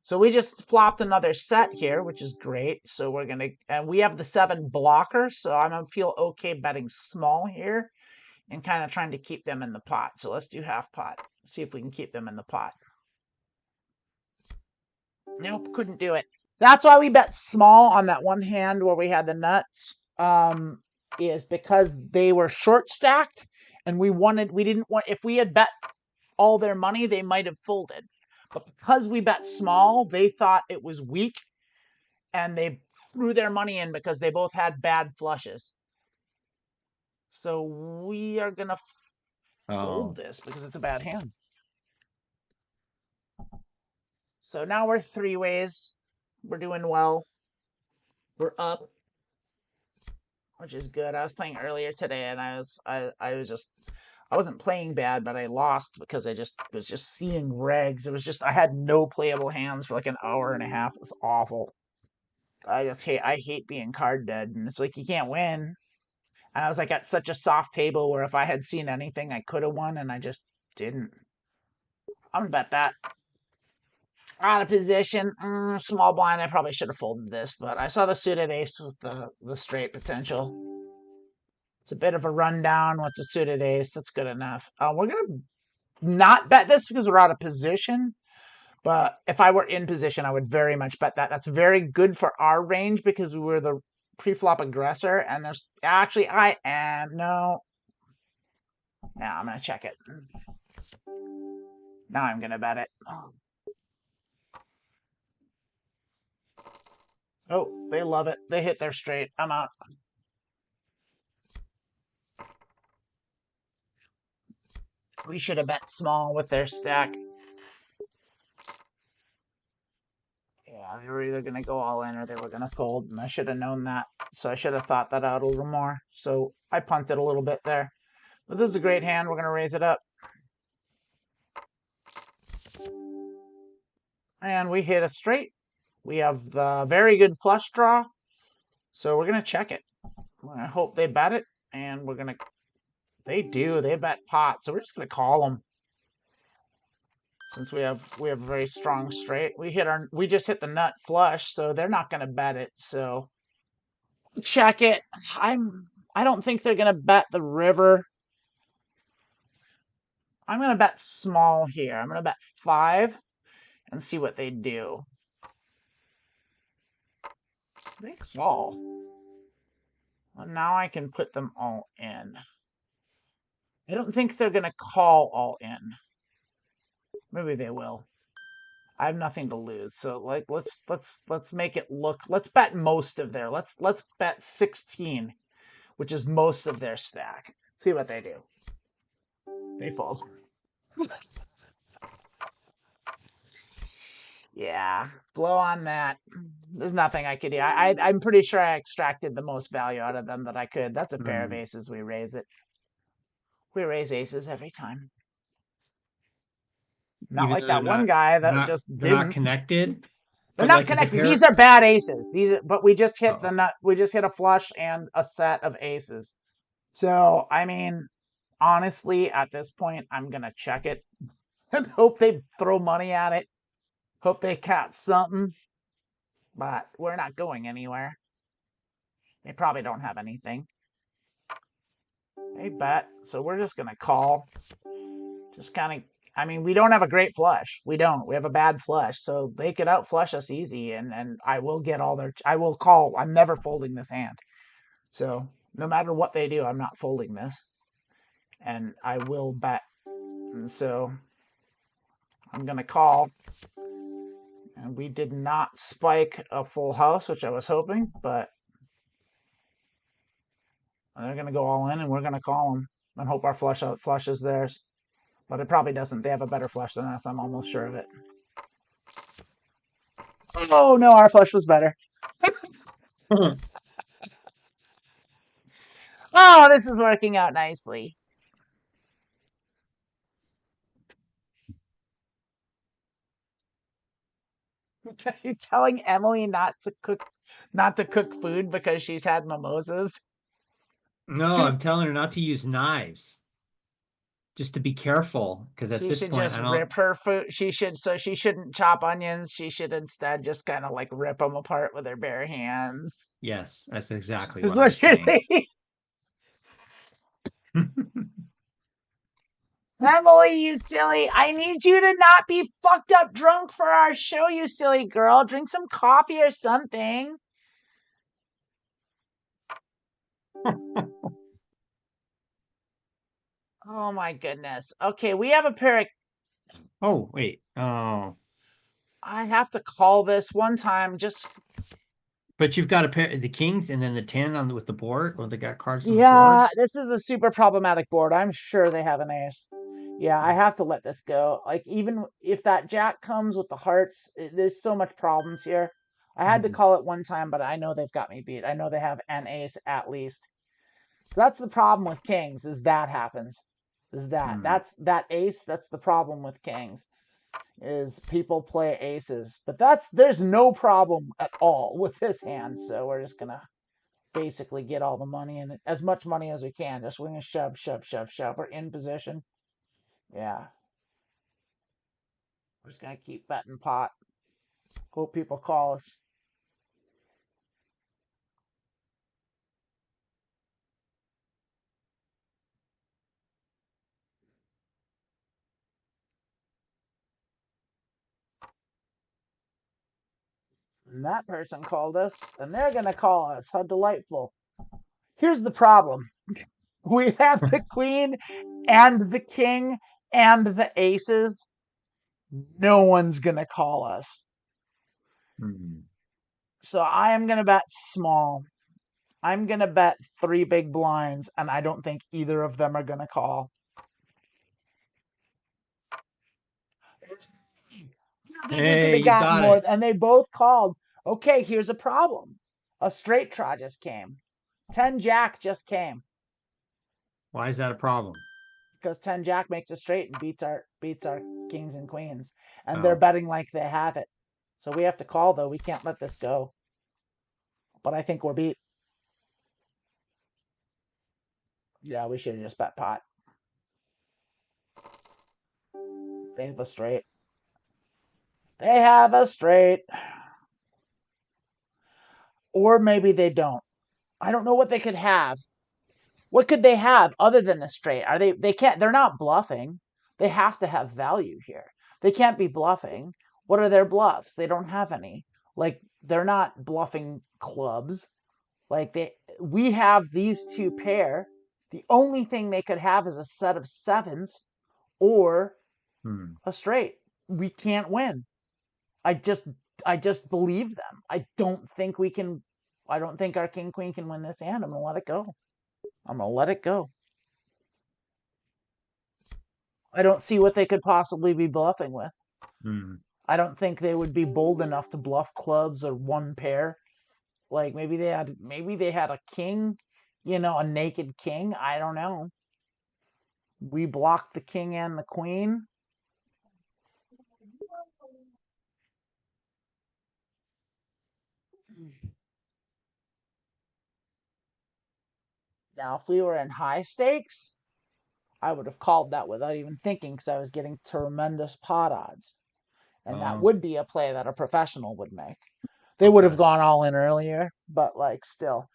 So we just flopped another set here, which is great. So we're gonna, and we have the 7 blocker, so I'm gonna feel okay betting small here and kind of trying to keep them in the pot. So let's do half pot. See if we can keep them in the pot. Nope, couldn't do it. That's why we bet small on that one hand where we had the nuts. Is because they were short stacked, and we didn't want, if we had bet all their money, they might have folded. But because we bet small, they thought it was weak, and they threw their money in because they both had bad flushes. So we are gonna fold this because it's a bad hand. So now we're 3 ways. We're doing well. We're up, which is good. I was playing earlier today, and I wasn't playing bad, but I lost because I just was just seeing regs. It was just I had no playable hands for like an hour and a half. It was awful. I hate being card dead, and it's like you can't win. And I was like at such a soft table where if I had seen anything, I could have won, and I just didn't. I'm gonna bet that. Out of position, small blind. I probably should have folded this, but I saw the suited ace with the straight potential. It's a bit of a rundown. What's a suited ace? That's good enough. We're gonna not bet this because we're out of position. But if I were in position, I would very much bet that. That's very good for our range because we were the pre-flop aggressor. And there's actually I am no. Now I'm gonna check it. Now I'm gonna bet it. Oh, they love it. They hit their straight. I'm out. We should have bet small with their stack. Yeah, they were either going to go all in or they were going to fold, and I should have known that. So I should have thought that out a little more. So I punted a little bit there. But this is a great hand. We're going to raise it up. And we hit a straight. We have the very good flush draw. So we're going to check it. I hope they bet it. And we're going to... They do. They bet pot. So we're just going to call them. Since we have a very strong straight. We just hit the nut flush, so they're not going to bet it. So check it. I don't think they're going to bet the river. I'm going to bet small here. I'm going to bet 5 and see what they do. They call. Well, now I can put them all in. I don't think they're gonna call all in. Maybe they will. I have nothing to lose, so like let's make it look. Let's bet most of their. Let's bet 16, which is most of their stack. See what they do. They fold. Yeah, blow on that. There's nothing I could do. I'm pretty sure I extracted the most value out of them that I could. That's a pair of aces. We raise it. We raise aces every time. Not Even like though that one guy that just they're not didn't. connected. They're But not like, is a connected. pair? These are bad aces. But we just hit the Oh, nut. We just hit a flush and a set of aces. So I mean, honestly, at this point, I'm gonna check it and hope they throw money at it. Hope they catch something. But we're not going anywhere. They probably don't have anything. They bet. So we're just gonna call. Just kind of. I mean, we don't have a great flush. We don't. We have a bad flush, so they could outflush us easy, and I will get all their. I will call. I'm never folding this hand. So no matter what they do, I'm not folding this, and I will bet. And so I'm gonna call. And we did not spike a full house, which I was hoping, but they're gonna go all in, and we're gonna call them and hope our flush is theirs. But it probably doesn't. They have a better flush than us. I'm almost sure of it. Oh no, our flush was better. Oh, this is working out nicely. Are you telling Emily not to cook food because she's had mimosas? no, She I'm telling her not to use knives. Just to be careful, because at she this should point, just I don't. rip her food. She shouldn't chop onions. She should instead just kind of like rip them apart with her bare hands. Yes, that's exactly Is what I'm what you're saying. saying. Emily, you silly. I need you to not be fucked up drunk for our show, you silly girl. Drink some coffee or something. Oh my goodness. Okay, we have a pair of. Oh, wait. Oh, I have to call this one time. Just but you've got a pair the kings and then the 10 on with the board, or they got cards on the yeah, board. this is a super problematic board. I'm sure they have an ace. Yeah, I have to let this go. Like even if that jack comes with the hearts, there's so much problems here. I had to Mhm. call it one time, but I know they've got me beat. I know they have an ace at least. That's the problem with kings. Is that happens? Is that Mm. that's that ace? That's the problem with kings. Is people play aces, but there's no problem at all with this hand. So we're just gonna basically get all the money and as much money as we can. Just we're gonna shove, shove, shove, shove. We're in position. Yeah, we're just gonna keep betting pot. Hope people call us. And that person called us, and they're gonna call us. How delightful. Here's the problem. We have the queen and the king and the aces. No one's gonna call us. Mm. So I am gonna bet small. I'm gonna bet 3 big blinds, and I don't think either of them are gonna call. They could Hey, have you gotten got more, it. and they both called. Okay, here's a problem. A straight draw just came. 10 Jack just came Why is that a problem? because 10 Jack makes a straight and beats our kings and queens, and they're Oh, betting like they have it. So we have to call though. We can't let this go. But I think we're beat. Yeah, we should have just bet pot. They have a straight. They have a straight. Or maybe they don't. I don't know what they could have. What could they have other than a straight? They can't they're not bluffing. They have to have value here. They can't be bluffing. What are their bluffs? They don't have any. Like they're not bluffing clubs. Like we have these two pair. The only thing they could have is a set of sevens or Hmm. a straight. We can't win. I just I just believe them. I don't think we can. I don't think our king queen can win this hand. I'm gonna let it go. I'm gonna let it go. I don't see what they could possibly be bluffing with. Hmm. I don't think they would be bold enough to bluff clubs or one pair. Like maybe they had a king, a naked king. I don't know. We blocked the king and the queen. Now, if we were in high stakes, I would have called that without even thinking because I was getting tremendous pot odds. And that Oh, would be a play that a professional would make. They would have okay. gone all in earlier, but like still,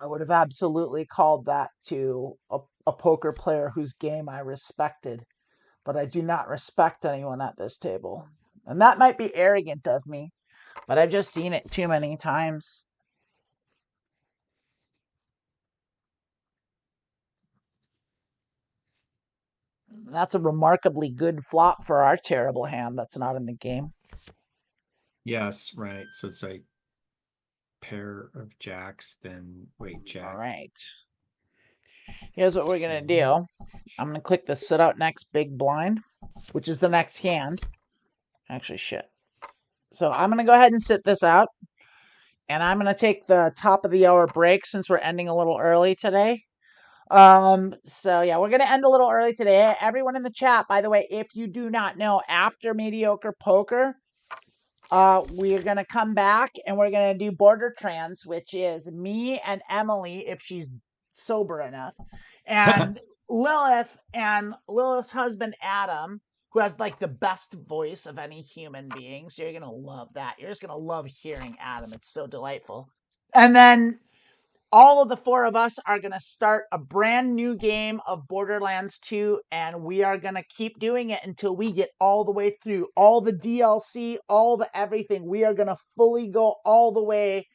I would have absolutely called that to a poker player whose game I respected, but I do not respect anyone at this table. And that might be arrogant of me, but I've just seen it too many times. That's a remarkably good flop for our terrible hand that's not in the game. Yes, right. So it's like pair of jacks, then wait, All jack. right. Here's what we're going to Okay. do. I'm going to click the sit out next big blind, which is the next hand. Actually, shit. So I'm going to go ahead and sit this out. And I'm going to take the top of the hour break since we're ending a little early today. So yeah, we're going to end a little early today. Everyone in the chat, by the way, if you do not know, after Mediocre Poker, we're going to come back and we're going to do Border Trans, which is me and Emily, if she's sober enough, and Lilith and Lilith's husband, Adam, who has like the best voice of any human being. So you're going to love that. You're just going to love hearing Adam. It's so delightful. And then all of the four of us are going to start a brand new game of Borderlands 2, and we are going to keep doing it until we get all the way through all the DLC, all the everything. We are going to fully go all the way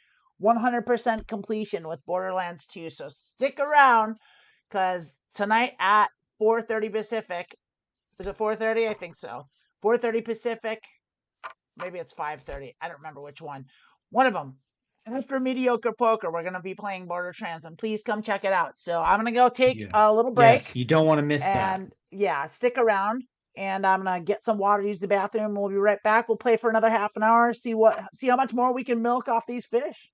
100% completion with Borderlands 2. So stick around because tonight at 4:30 Pacific, is it 4:30? I think so. 4:30 Pacific, maybe it's 5:30. I don't remember which one. One of them. After Mediocre Poker, we're going to be playing Border Trans, and please come check it out. So I'm going to go take Yeah. a little Yes, break, you don't want to miss that. and yeah, stick around. And I'm going to get some water, use the bathroom. We'll be right back. We'll play for another half an hour, see how much more we can milk off these fish.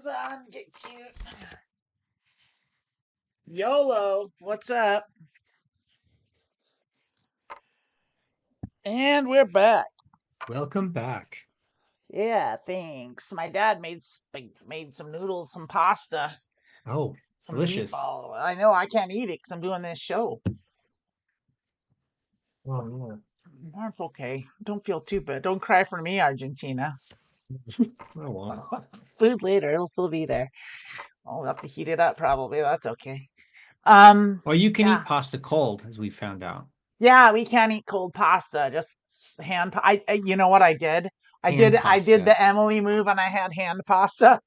on, get cute. YOLO, what's up? And we're back. Welcome back. Yeah, thanks. My dad made some noodles, some pasta, Oh, some delicious. meatball. I know I can't eat it because I'm doing this show. Oh, That's okay. Don't feel too bad. Don't cry for me, Argentina. yeah. Oh, wow. Food later, it'll still be there. I'll have to heat it up probably. That's okay. Well, you can Yeah. eat pasta cold, as we found out. Yeah, we can't eat cold pasta. Just hand. You know what I did? Hand I did pasta. the Emily move, and I had hand pasta.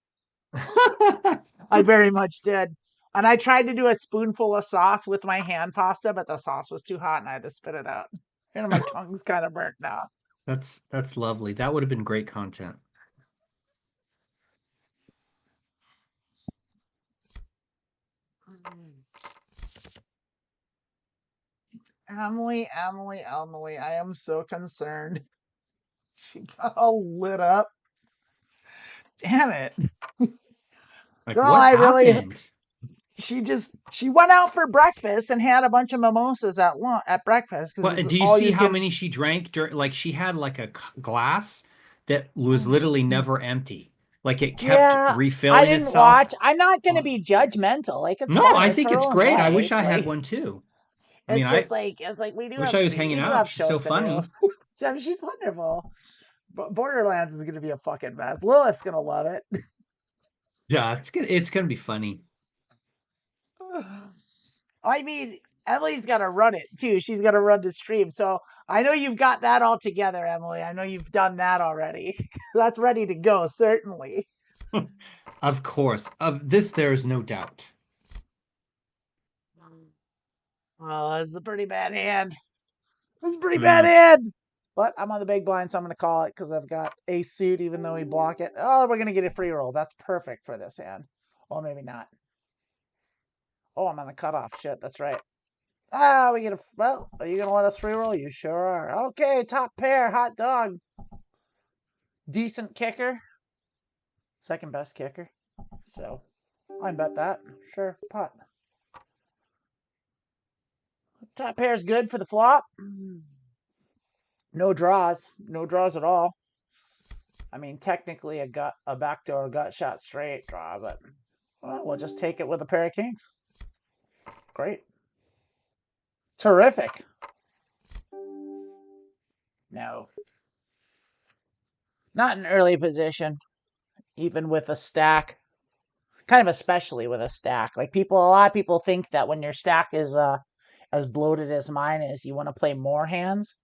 I very much did. And I tried to do a spoonful of sauce with my hand pasta, but the sauce was too hot, and I had to spit it out. And my tongue's kind of burnt now. That's lovely. That would have been great content. Emily, I am so concerned. She got all lit up. Damn it. Like, Girl, what I really happened? she went out for breakfast and had a bunch of mimosas at breakfast because Well, it's do you all see you how can. many she drank during, like she had like a glass that was literally Mm. never empty. Like it kept Yeah, I refilling didn't itself. watch. I'm not going to Uh, be judgmental. Like it's No, fine. I It's think her it's own great. I wish life. I had Like one too. I mean, it's I just like wish I was hanging we do out. have She's so shows to do. funny. I mean, she's wonderful. But Borderlands is going to be a fucking mess. Lilith's going to love it. Yeah, it's gonna be funny. I mean, Emily's got to run it too. She's got to run the stream. So I know you've got that all together, Emily. I know you've done that already. That's ready to go, certainly. Of course. Of this, there is no doubt. Oh, this is a pretty bad hand. This is a pretty bad Mm. hand. But I'm on the big blind, so I'm going to call it because I've got a suit, even though we block it. Oh, we're going to get a free roll. That's perfect for this hand. Well, maybe not. Oh, I'm on the cutoff. Shit, that's right. Ah, we get a. Well, are you going to let us free roll? You sure are. Okay, top pair, hot dog. Decent kicker. Second best kicker. So, I bet that. Sure, pot. Top pair's good for the flop. No draws. No draws at all. I mean, technically a backdoor gut shot straight draw, but well, we'll just take it with a pair of kings. Great. Terrific. No. Not an early position, even with a stack. Kind of especially with a stack. Like a lot of people think that when your stack is as bloated as mine is, you want to play more hands,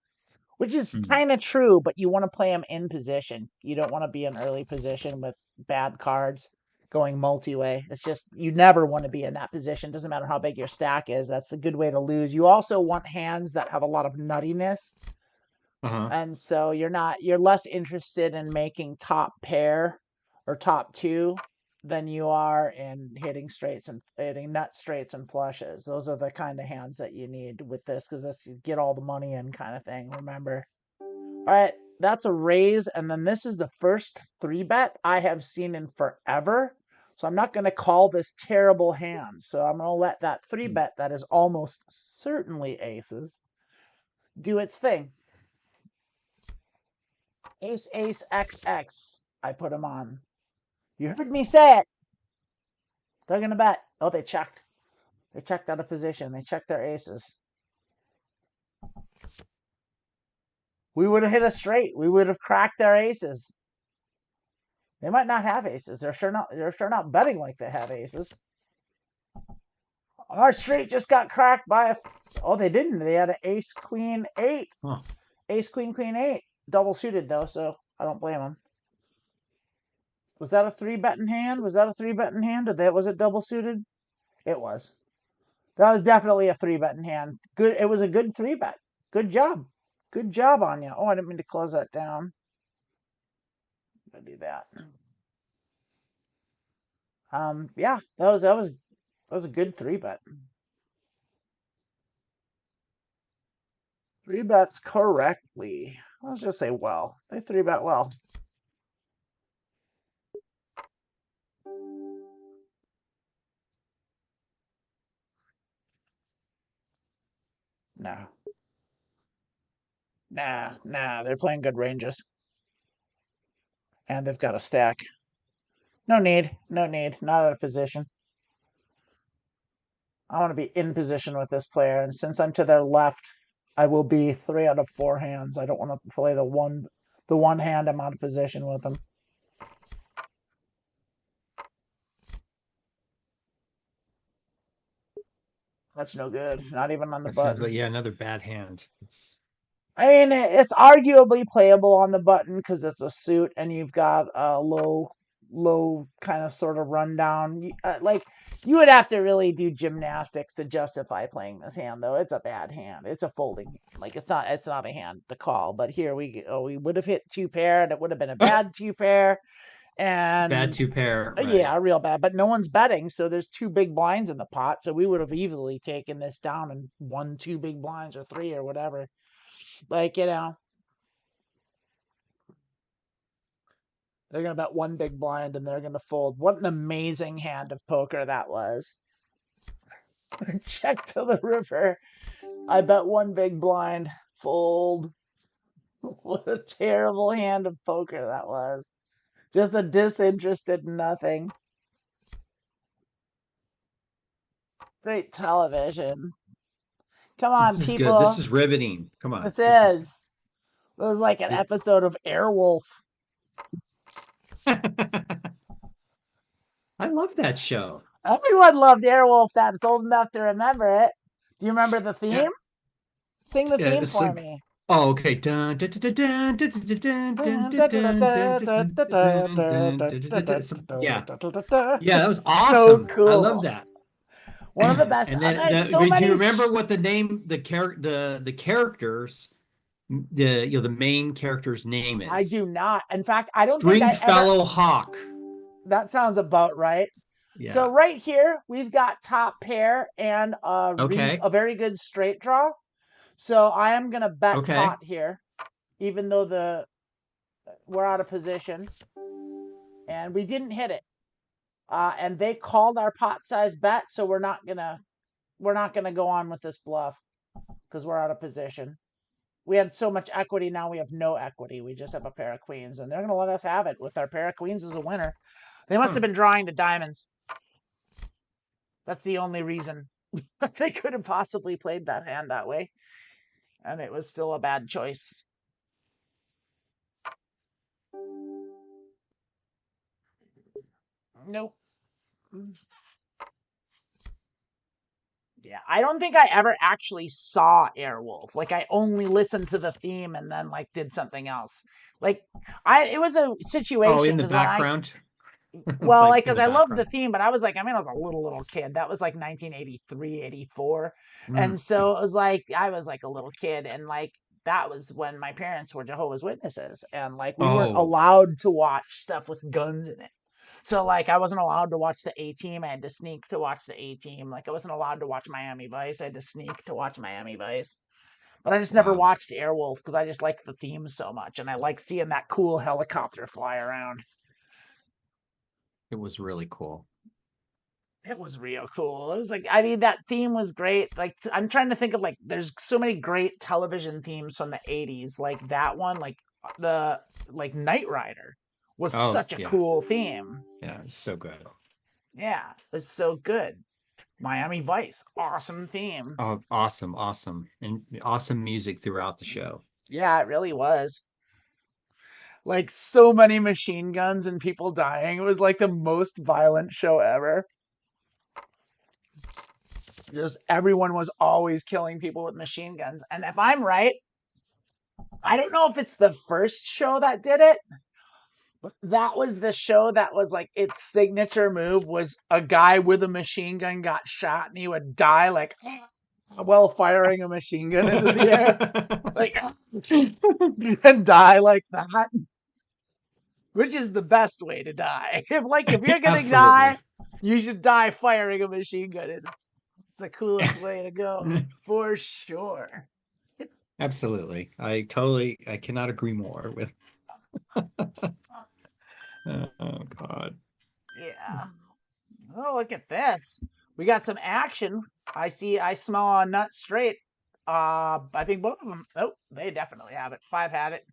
which is Mm. kind of true, but you want to play them in position. You don't want to be in early position with bad cards going multi-way. It's just, you never want to be in that position. Doesn't matter how big your stack is. That's a good way to lose. You also want hands that have a lot of nuttiness. Uh-huh. And so you're less interested in making top pair or top two than you are in hitting nut straights and flushes. Those are the kind of hands that you need with this because this you get all the money in kind of thing. Remember. All right, that's a raise, and then this is the first 3-bet I have seen in forever. So I'm not going to call this terrible hand. So I'm going to let that 3-bet that is almost certainly aces do its thing. Ace, ace, XX. I put him on. You heard me say it. They're going to bet. Oh, they checked. They checked out of position. They checked their aces. We would have hit a straight. We would have cracked their aces. They might not have aces. They're sure not betting like they have aces. Our straight just got cracked by a. Oh, they didn't. They had an ace, queen, 8. Huh. Ace, queen, queen, 8. Double suited, though, so I don't blame them. Was that a 3-betting hand? Was it double suited? It was. That was definitely a 3-betting hand. Good. It was a good 3-bet. Good job. Good job on you. Oh, I didn't mean to close that down. I'll do that. Yeah, that was a good 3-bet. 3-bets correctly. Let's just say well. They 3-bet well. No. Nah. They're playing good ranges. And they've got a stack. No need. Not out of position. I want to be in position with this player, and since I'm to their left, I will be 3 out of 4 hands. I don't want to play the one hand I'm out of position with them. That's no good. Not even on the That sounds button. like another bad hand. I mean, it's arguably playable on the button because it's a suit and you've got a low kind of sort of rundown. Like, you would have to really do gymnastics to justify playing this hand, though. It's a bad hand. It's a folding hand. Like, it's not a hand to call. But here we would have hit 2 pair, and it would have been a bad 2 pair. Bad And 2 pair, right? yeah, real bad. But no one's betting, so there's 2 big blinds in the pot. So we would have easily taken this down and won 2 big blinds or 3 or whatever. Like, they're going to bet 1 big blind and they're going to fold. What an amazing hand of poker that was. Check to the river. I bet 1 big blind. Fold. What a terrible hand of poker that was. Just a disinterested nothing. Great television. Come on, This is good. people. This is riveting. Come on. This was like an episode of Airwolf. I love that show. Everyone loved Airwolf that's old enough to remember it. Do you remember the theme? Yeah. Sing the theme for Like, me. oh, okay. Yeah. Yeah, that was So awesome. I love cool. that. One of the best. And then There's so do many. you remember what the name, the characters, the main character's name is? I do not. In fact, I don't think I ever. Stringfellow Hawk. That sounds about right. Yeah. So right here, we've got top pair and Okay. a very good straight draw. So I am going to bet Okay. pot here, even though we're out of position. And we didn't hit it. And they called our pot size bet, so we're not gonna go on with this bluff because we're out of position. We had so much equity, now we have no equity. We just have a pair of queens, and they're gonna let us have it with our pair of queens as a winner. They must have been drawing to diamonds. That's the only reason they could have possibly played that hand that way, and it was still a bad choice. Nope. Yeah, I don't think I ever actually saw Airwolf. Like, I only listened to the theme and then like did something else. Like, it was a situation. Oh, in the background. Well, like, because I love the theme, but I was like, I was a little kid. That was like 1983, 84. And so it was like, I was like a little kid. And like, that was when my parents were Jehovah's Witnesses. And like, we weren't allowed to watch stuff with guns in it. So like, I wasn't allowed to watch the A-Team. I had to sneak to watch the A-Team. Like, I wasn't allowed to watch Miami Vice. I had to sneak to watch Miami Vice. But I just never watched Airwolf because I just like the theme so much. And I like seeing that cool helicopter fly around. It was really cool. It was real cool. It was like, that theme was great. Like, I'm trying to think of, like, there's so many great television themes from the 80s. Like that one, like Knight Rider was such a cool theme. Yeah, it's so good. Yeah, it's so good. Miami Vice, awesome theme. Oh, awesome. And awesome music throughout the show. Yeah, it really was. Like, so many machine guns and people dying. It was like the most violent show ever. Just everyone was always killing people with machine guns. And if I'm right, I don't know if it's the first show that did it, but that was the show that was like its signature move was a guy with a machine gun got shot and he would die like while firing a machine gun into the air. Like, and die like that. Which is the best way to die. If you're gonna die, you should die firing a machine gun. It's the coolest way to go, for sure. Absolutely. I cannot agree more with. Oh God. Yeah. Oh, look at this. We got some action. I smell a nut straight. I think both of them. Oh, they definitely have it. 5 had it.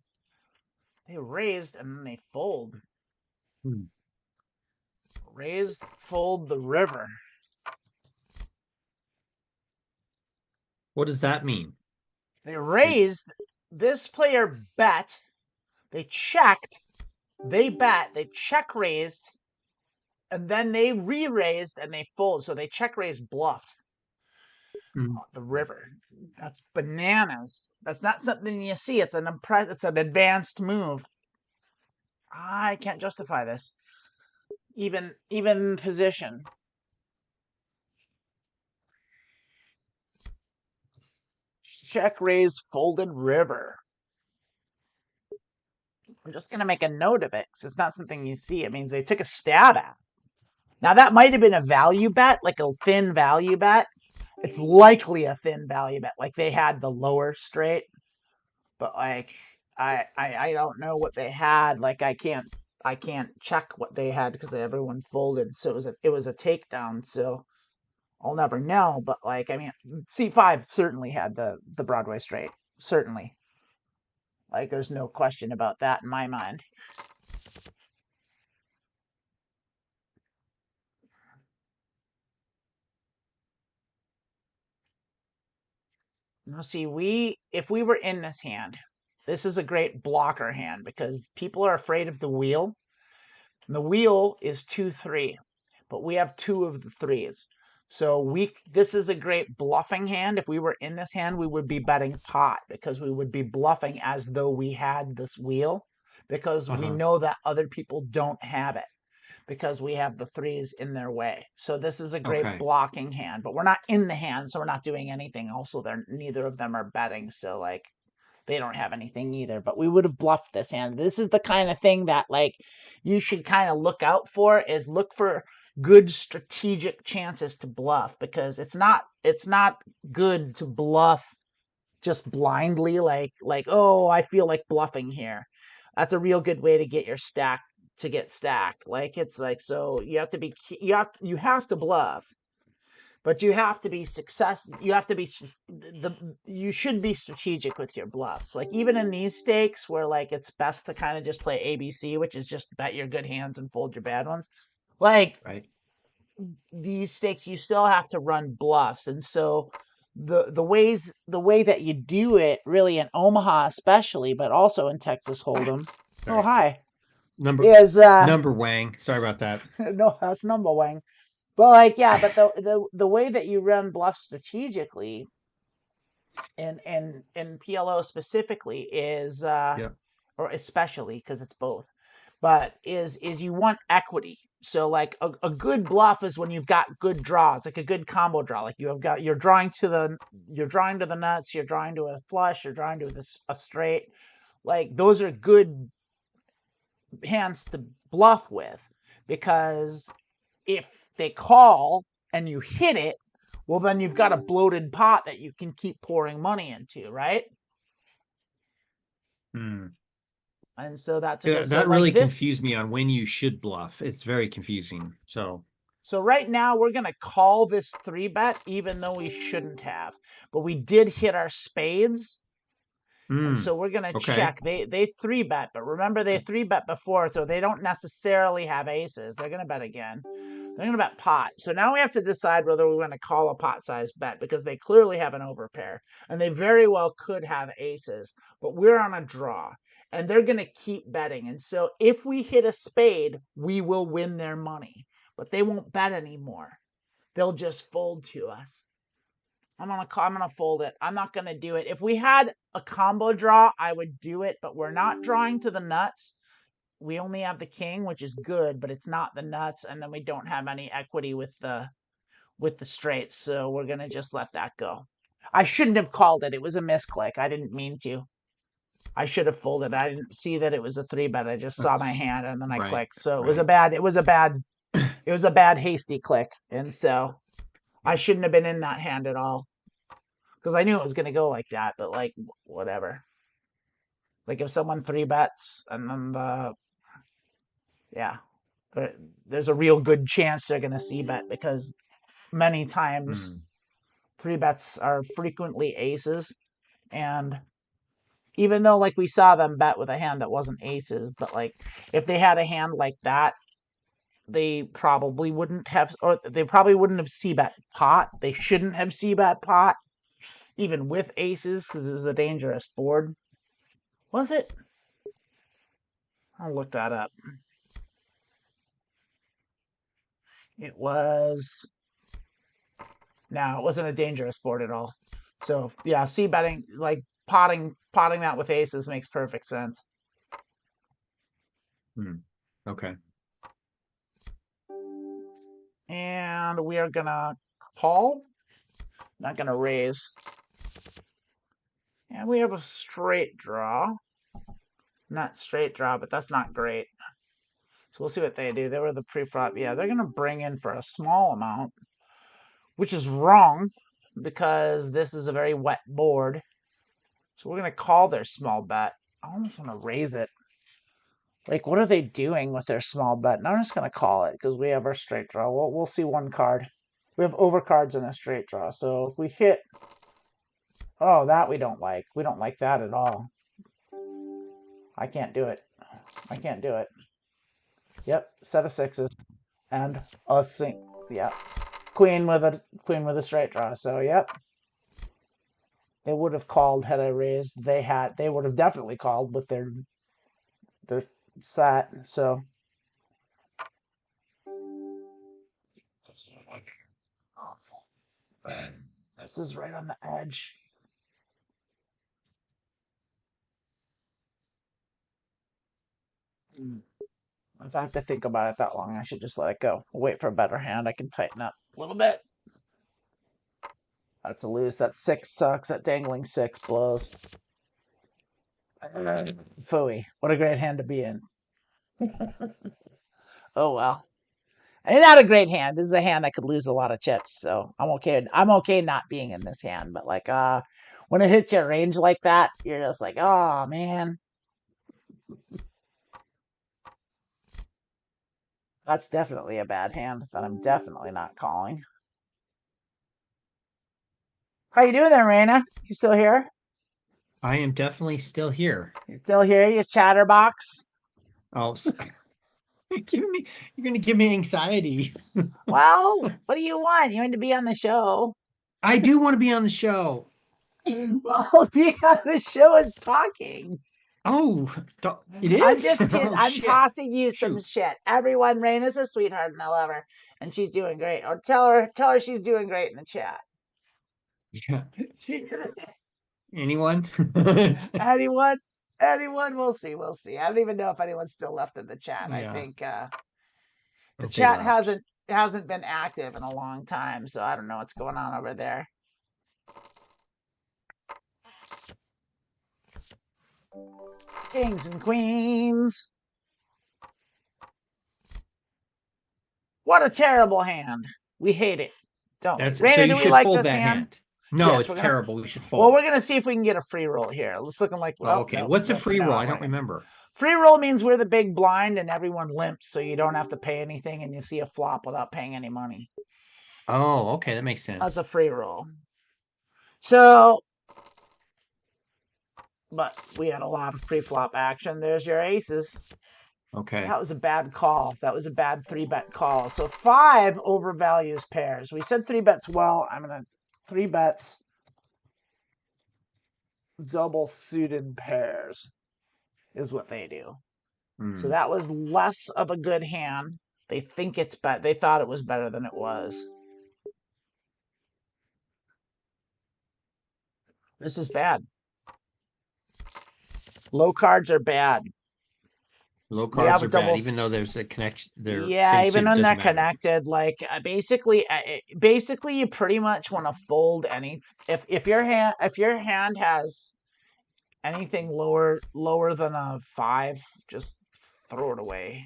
They raised and then they fold. Hmm. Raised, fold the river. What does that mean? They They raised. This player bet. They checked. They bet. They check raised, and then they re-raised and they fold. So they check raised bluffed Hmm. the river. That's bananas. That's not something you see. It's It's an advanced move. I can't justify this. Even position. Check raise folded river. I'm just gonna make a note of it because it's not something you see. It means they took a stab at. Now that might have been a value bet, like a thin value bet. It's likely a thin value bet, like they had the lower straight, but like I don't know what they had. Like I can't check what they had because everyone folded, so it was a takedown. So I'll never know. But like I mean, C5 certainly had the Broadway straight, certainly. Like there's no question about that in my mind. Now, see, if we were in this hand, this is a great blocker hand because people are afraid of the wheel. And the wheel is 2-3, but we have two of the threes. So this is a great bluffing hand. If we were in this hand, we would be betting pot because we would be bluffing as though we had this wheel because we Uh-huh. know that other people don't have it because we have the threes in their way. So this is a great Okay. blocking hand, but we're not in the hand, so we're not doing anything. Also, neither of them are betting, so like they don't have anything either. But we would have bluffed this hand. This is the kind of thing that like you should kind of look out for is look for good strategic chances to bluff because it's not good to bluff just blindly like oh I feel like bluffing here. That's a real good way to get your stack to get stacked. Like it's like so you have to bluff, but you have to be you have to be you should be strategic with your bluffs. Like even in these stakes where like it's best to kind of just play ABC, which is just bet your good hands and fold your bad ones. Like Right. these stakes you still have to run bluffs, and so the way that you do it really in Omaha especially but also in Texas Hold'em. Oh Sorry. hi. Number Is number Wang. Sorry about that. no, that's number one. But like yeah, but the way that you run bluffs strategically in PLO specifically is Yeah. or especially because it's both, but is you want equity. So like a good bluff is when you've got good draws, like a good combo draw. Like you're drawing to the nuts, you're drawing to a flush, you're drawing to a straight. Like those are good hands to bluff with because if they call and you hit it, well then you've got a bloated pot that you can keep pouring money into, right? Hmm. And so that's a Yeah, good so that like really this confused me on when you should bluff. It's very confusing. So, So right now we're going to call this 3-bet even though we shouldn't have. But we did hit our spades. And hmm. so we're going to Okay. check. They 3-bet, but remember they 3-bet before, so they don't necessarily have aces. They're going to bet again. They're going to bet pot. So now we have to decide whether we're going to call a pot size bet because they clearly have an overpair and they very well could have aces, but we're on a draw and they're going to keep betting. And so if we hit a spade, we will win their money, but they won't bet anymore. They'll just fold to us. I'm gonna fold it. I'm not gonna do it. If we had a combo draw, I would do it, but we're not drawing to the nuts. We only have the king, which is good, but it's not the nuts, and then we don't have any equity with the straights, so we're gonna just let that go. I shouldn't have called it. It was a misclick. I didn't mean to. I should have folded. I didn't see that it was a 3-bet. I just saw my That's hand and then I right. clicked. So Right. it was a bad hasty click. And so I Yeah. shouldn't have been in that hand at all because I knew it was going to go like that, but like whatever. Like if someone 3-bets and then yeah, there's a real good chance they're going to C bet because many times Hmm. three bets are frequently aces, and even though like we saw them bet with a hand that wasn't aces, but like if they had a hand like that, they probably wouldn't have, or they probably wouldn't have c-bet pot. They shouldn't have c-bet pot, even with aces, because it was a dangerous board. Was it? I'll look that up. It was. No, it wasn't a dangerous board at all. So yeah, c-betting, like potting that with aces makes perfect sense. Okay. And we are gonna call, not gonna raise. And we have a straight draw. Not straight draw, but that's not great. So we'll see what they do. They were the pre-flop. Yeah, they're gonna bring in for a small amount, which is wrong because this is a very wet board. So we're gonna call their small bet. I almost want to raise it. Like, what are they doing with their small bet? And I'm just gonna call it because we have our straight draw. We'll see one card. We have overcards and a straight draw. So if we hit, oh, that we don't like. We don't like that at all. I can't do it. I can't do it. Yep, set of sixes and a sing. Yeah, queen with a straight draw. So yep, they would have called had I raised. They would have definitely called with their set. So this is right on the edge. If I have to think about it that long, I should just let it go. Wait for a better hand. I can tighten up a little bit. That's a lose. That six sucks. That dangling six blows. Phooey. What a great hand to be in. Oh well. And not a great hand. This is a hand that could lose a lot of chips, so I'm okay. I'm okay not being in this hand, but like when it hits your range like that, you're just like, oh man. That's definitely a bad hand that I'm definitely not calling. How you doing there, Raina? You still here? I am definitely still here. You still here, you chatterbox? Oh, you're gonna give me anxiety. Well, what do you want? You want to be on the show? I do want to be on the show. Well, being on the show is talking. Oh, it I'm is. just Oh I'm shit! tossing you some Shoot. shit. Everyone, Raina's a sweetheart and I love her, and she's doing great. Or tell her she's doing great in the chat. Yeah. Anyone? Anyone? Anyone? We'll see. We'll see. I don't even know if anyone's still left in the chat. I Yeah. think the They chat left. hasn't been active in a long time, so I don't know what's going on over there. Kings and queens. What a terrible hand. We hate it, don't we? So Raina, you do we should like fold this that hand? hand. No, Yes, it's we're gonna. terrible. We should Well, fold. we're gonna see if we can get a free roll here. It's looking like Oh, oh okay. no, What's a nope, free we're roll? not. I don't remember. Free roll means we're the big blind and everyone limps, so you don't have to pay anything and you see a flop without paying any money. Oh, okay, that makes That's sense. a free roll. So, but we had a lot of pre-flop action. There's your aces. Okay. That was a bad call. That was a bad 3-bet call. So 5 overvalues pairs. We said 3-bets well. I'm going to 3-bets double suited pairs is what they do. So that was less of a good hand. They think it's bad. They thought it was better than it was. This is bad. Low cards are bad. Low We cards have a are bad, double. even though there's a connection. They're Yeah, same even suit. when they're Doesn't matter. connected, like basically, you pretty much want to fold any. If your hand has anything lower than a 5, just throw it away.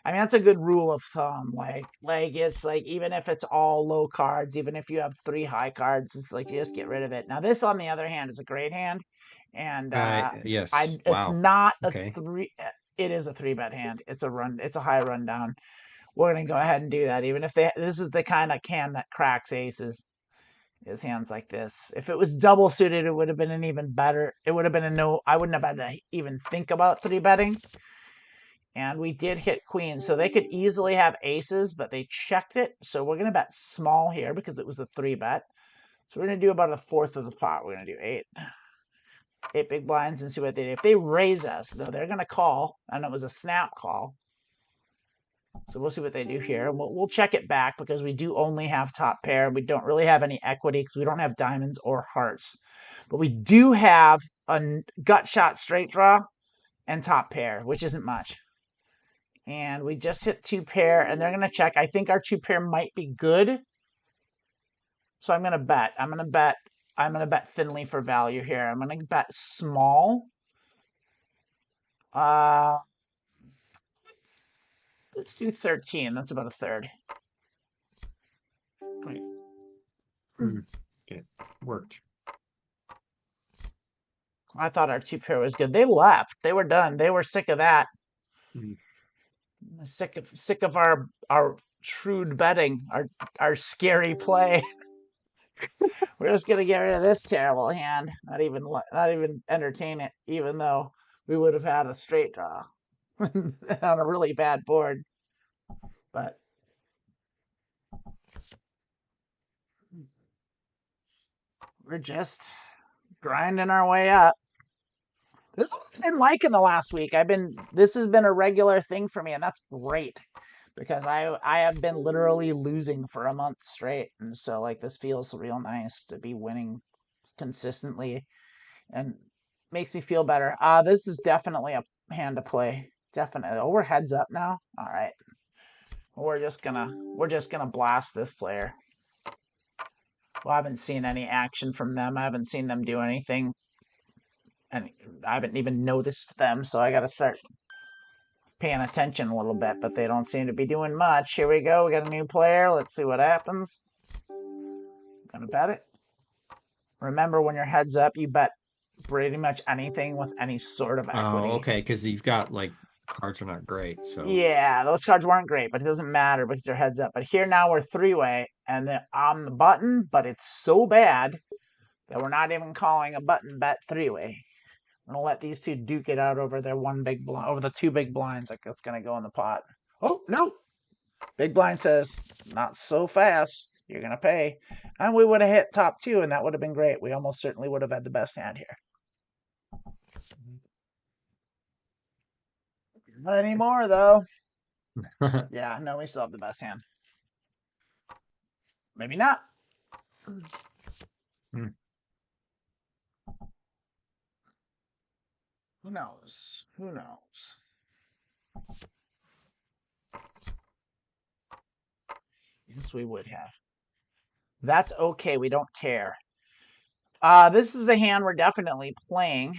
I mean, that's a good rule of thumb. Like it's like even if it's all low cards, even if you have 3 high cards, it's like you just get rid of it. Now this, on the other hand, is a great hand, and Yes. it's Wow. not a Okay. 3. It is a 3-bet hand. It's a run. It's a high rundown. We're gonna go ahead and do that, even if this is the kind of can that cracks aces. His hands like this. If it was double suited, it would have been an even better. It would have been a no. I wouldn't have had to even think about 3-betting. And we did hit queen, so they could easily have aces, but they checked it. So we're going to bet small here because it was a 3-bet. So we're going to do about a fourth of the pot. We're going to do 8 big blinds and see what they do. If they raise us, though, they're going to call, and it was a snap call. So we'll see what they do here. And we'll check it back because we do only have top pair. We don't really have any equity because we don't have diamonds or hearts. But we do have a gut shot straight draw and top pair, which isn't much. And we just hit 2 pair, and they're going to check. I think our 2 pair might be good. So I'm going to bet. I'm going to bet thinly for value here. I'm going to bet small. Let's do 13. That's about a third. Great. Okay, worked. I thought our 2 pair was good. They left. They were done. They were sick of that. Sick of our shrewd betting, our scary play. We're just gonna get rid of this terrible hand. Not even entertain it, even though we would have had a straight draw on a really bad board. But we're just grinding our way up. This has been like in the last week. This has been a regular thing for me, and that's great because I have been literally losing for a month straight, and so like this feels real nice to be winning consistently, and makes me feel better. This is definitely a hand to play. Definitely. Oh, we're heads up now. All right, we're just gonna blast this player. Well, I haven't seen any action from them. I haven't seen them do anything. And I haven't even noticed them, so I got to start paying attention a little bit, but they don't seem to be doing much. Here we go. We got a new player. Let's see what happens. Gonna bet it. Remember, when you're heads up, you bet pretty much anything with any sort of equity. Oh, okay, because you've got, like, cards are not great, so. Yeah, those cards weren't great, but it doesn't matter because they're heads up. But here now we're 3-way, and they're on the button, but it's so bad that we're not even calling a button bet 3-way. I'm gonna let these two duke it out over their over the 2 big blinds. Like it's gonna go in the pot. Oh no! Big blind says, not so fast. You're gonna pay. And we would have hit top 2, and that would have been great. We almost certainly would have had the best hand here. Not anymore though. Yeah, no, we still have the best hand. Maybe not. Who knows? Who knows? Yes, we would have. That's okay. We don't care. This is a hand we're definitely playing.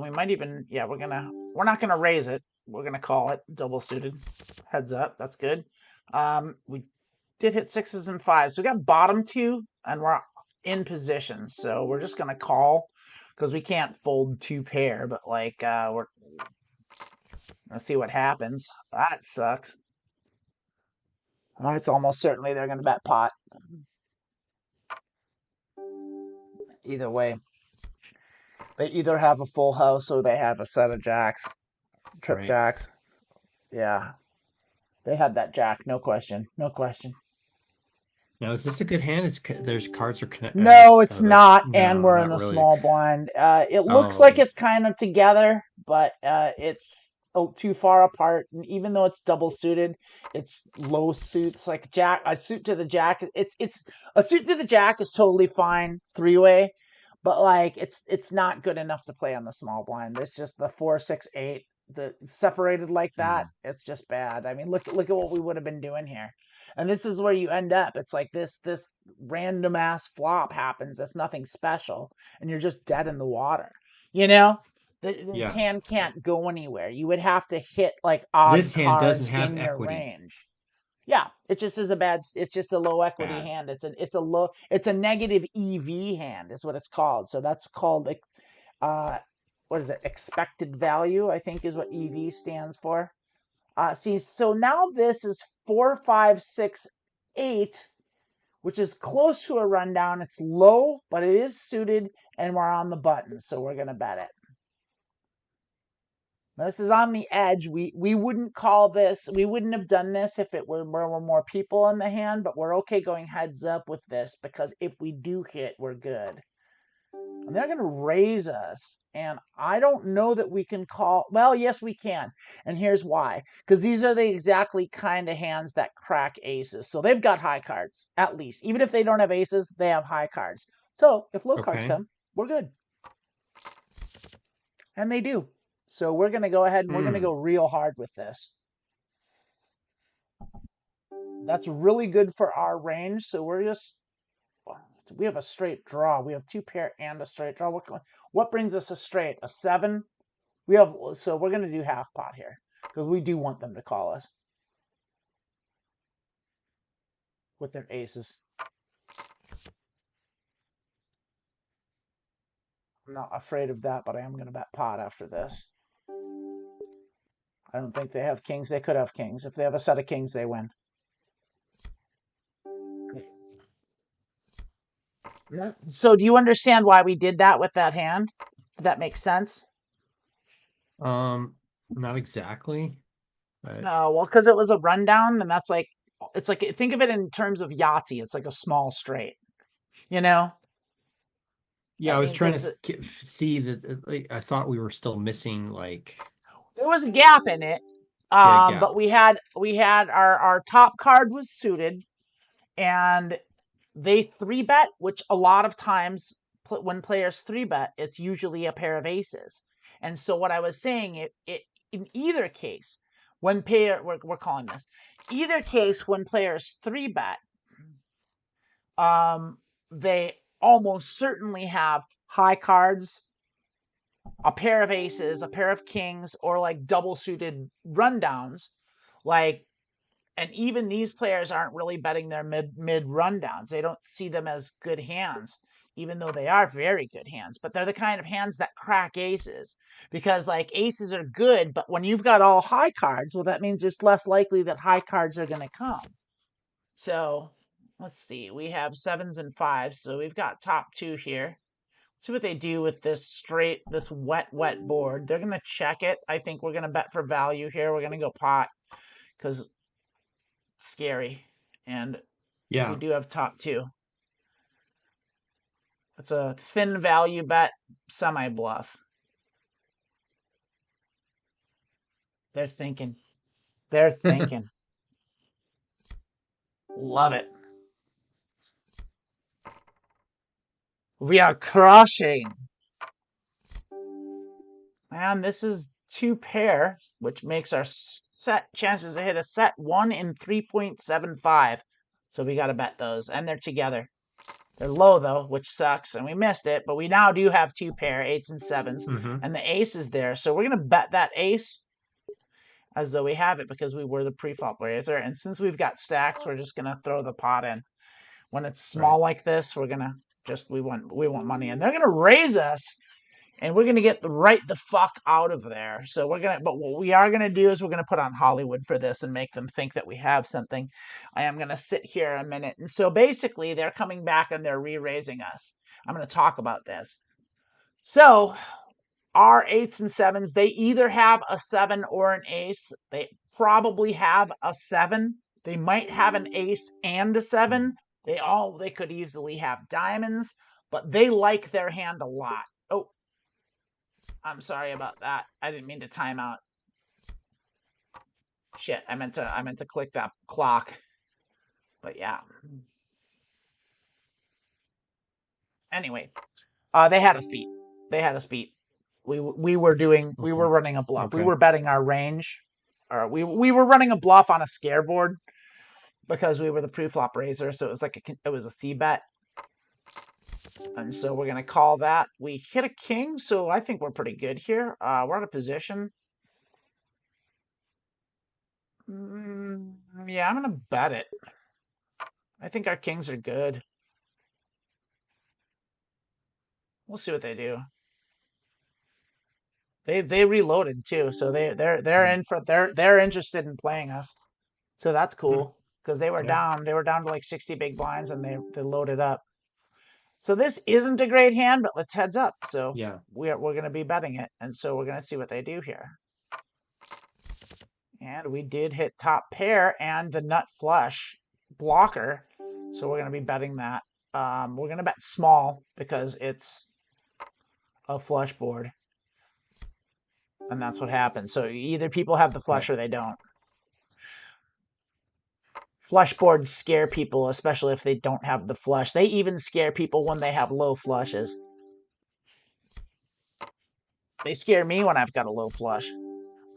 We might even, yeah, we're not gonna raise it. We're gonna call it double suited. Heads up. That's good. We did hit 6s and 5s. We got bottom 2, and we're in position. So we're just gonna call because we can't fold 2 pair. But like, let's see what happens. That sucks. It's almost certainly they're gonna bet pot. Either way, they either have a full house or they have a set of jacks, trip Right. jacks. Yeah, they had that jack, no question, no question. Now, is this a good hand? There's cards are connected. No, it's not, no, and we're in not the really. small blind. It looks like it's kind of together, but it's too far apart. And even though it's double suited, it's low suits. Like a suit to the jack. It's a suit to the jack is totally fine 3-way, but like it's not good enough to play on the small blind. It's just the 4, 6, 8. The separated like that, it's just bad. I mean, look at what we would have been doing here. And this is where you end up. It's like this random ass flop happens. That's nothing special, and you're just dead in the water. You know, this hand can't go anywhere. You would have to hit like odd this hand cards doesn't have in equity. your range. Yeah, it just is a bad. It's just a low equity hand. It's a negative EV hand is what it's called. So that's called like, what is it? Expected value, I think, is what EV stands for. See, so now this is 4, 5, 6, 8, which is close to a rundown. It's low, but it is suited, and we're on the button, so we're going to bet it. This is on the edge. We wouldn't call this, we wouldn't have done this if it were more people in the hand, but we're okay going heads up with this because if we do hit, we're good. And they're going to raise us, and I don't know that we can call, well, yes, we can. And here's why. Because these are the exactly kind of hands that crack aces. So they've got high cards, at least. Even if they don't have aces, they have high cards. So if low cards come, we're good. And they do. So we're going to go ahead and we're going to go real hard with this. That's really good for our range. So we're just, we have a straight draw. We have 2 pair and a straight draw. What brings us a straight? A 7? So we're going to do half pot here because we do want them to call us with their aces. I'm not afraid of that, but I am going to bet pot after this. I don't think they have kings. They could have kings. If they have a set of kings, they win. So do you understand why we did that with that hand? Does that make sense? Not exactly. But... No, well, because it was a rundown, and that's like, it's like, think of it in terms of Yahtzee. It's like a small straight, you know? Yeah, that I was trying to see that. Like, I thought we were still missing, like, there was a gap in it. But we had our top card was suited, and they 3-bet, which a lot of times when players 3-bet, it's usually a pair of aces. And so what I was saying, it in either case, when we're calling this, either case when players 3-bet, they almost certainly have high cards, a pair of aces, a pair of kings, or like double suited rundowns. Like, and even these players aren't really betting their mid rundowns. They don't see them as good hands, even though they are very good hands. But they're the kind of hands that crack aces, because like aces are good, but when you've got all high cards, well, that means it's less likely that high cards are going to come. So let's see. We have 7s and 5s, so we've got top 2 here. See what they do with this wet board. They're going to check it. I think we're going to bet for value here. We're going to go pot because scary. And yeah, we do have top 2. It's a thin value bet, semi bluff. They're thinking. They're thinking. Love it. We are crushing. And this is 2 pair, which makes our set chances to hit a set 1 in 3.75. So we got to bet those. And they're together. They're low, though, which sucks. And we missed it. But we now do have 2 pair, 8s and 7s. And the ace is there. So we're going to bet that ace as though we have it because we were the pre-flop raiser. And since we've got stacks, we're just going to throw the pot in. When it's small like this, we're going to just, we want money. And they're going to raise us. And we're going to get the fuck out of there. So but what we are going to do is we're going to put on Hollywood for this and make them think that we have something. I am going to sit here a minute. And so basically they're coming back and they're re-raising us. I'm going to talk about this. So our 8s and 7s, they either have a 7 or an ace. They probably have a 7. They might have an ace and a 7. They could easily have diamonds, but they like their hand a lot. Oh, I'm sorry about that. I didn't mean to time out. Shit, I meant to click that clock. But yeah. Anyway, they had us beat. We were running a bluff. Okay. We were betting our range. Or we were running a bluff on a scare board because we were the pre-flop raiser, so it was like it was a C bet. And so we're going to call that. We hit a king, so I think we're pretty good here. We're out of position. Yeah, I'm going to bet it. I think our kings are good. We'll see what they do. They reloaded too, so they're interested in playing us. So that's cool. because they were down. They were down to like 60 big blinds, and they loaded up. So this isn't a great hand, but let's heads up. So Yeah. we're going to be betting it, and so we're going to see what they do here. And we did hit top pair and the nut flush blocker, so we're going to be betting that. We're going to bet small because it's a flush board, and that's what happens. So either people have the flush or they don't. Flush boards scare people, especially if they don't have the flush. They even scare people when they have low flushes. They scare me when I've got a low flush.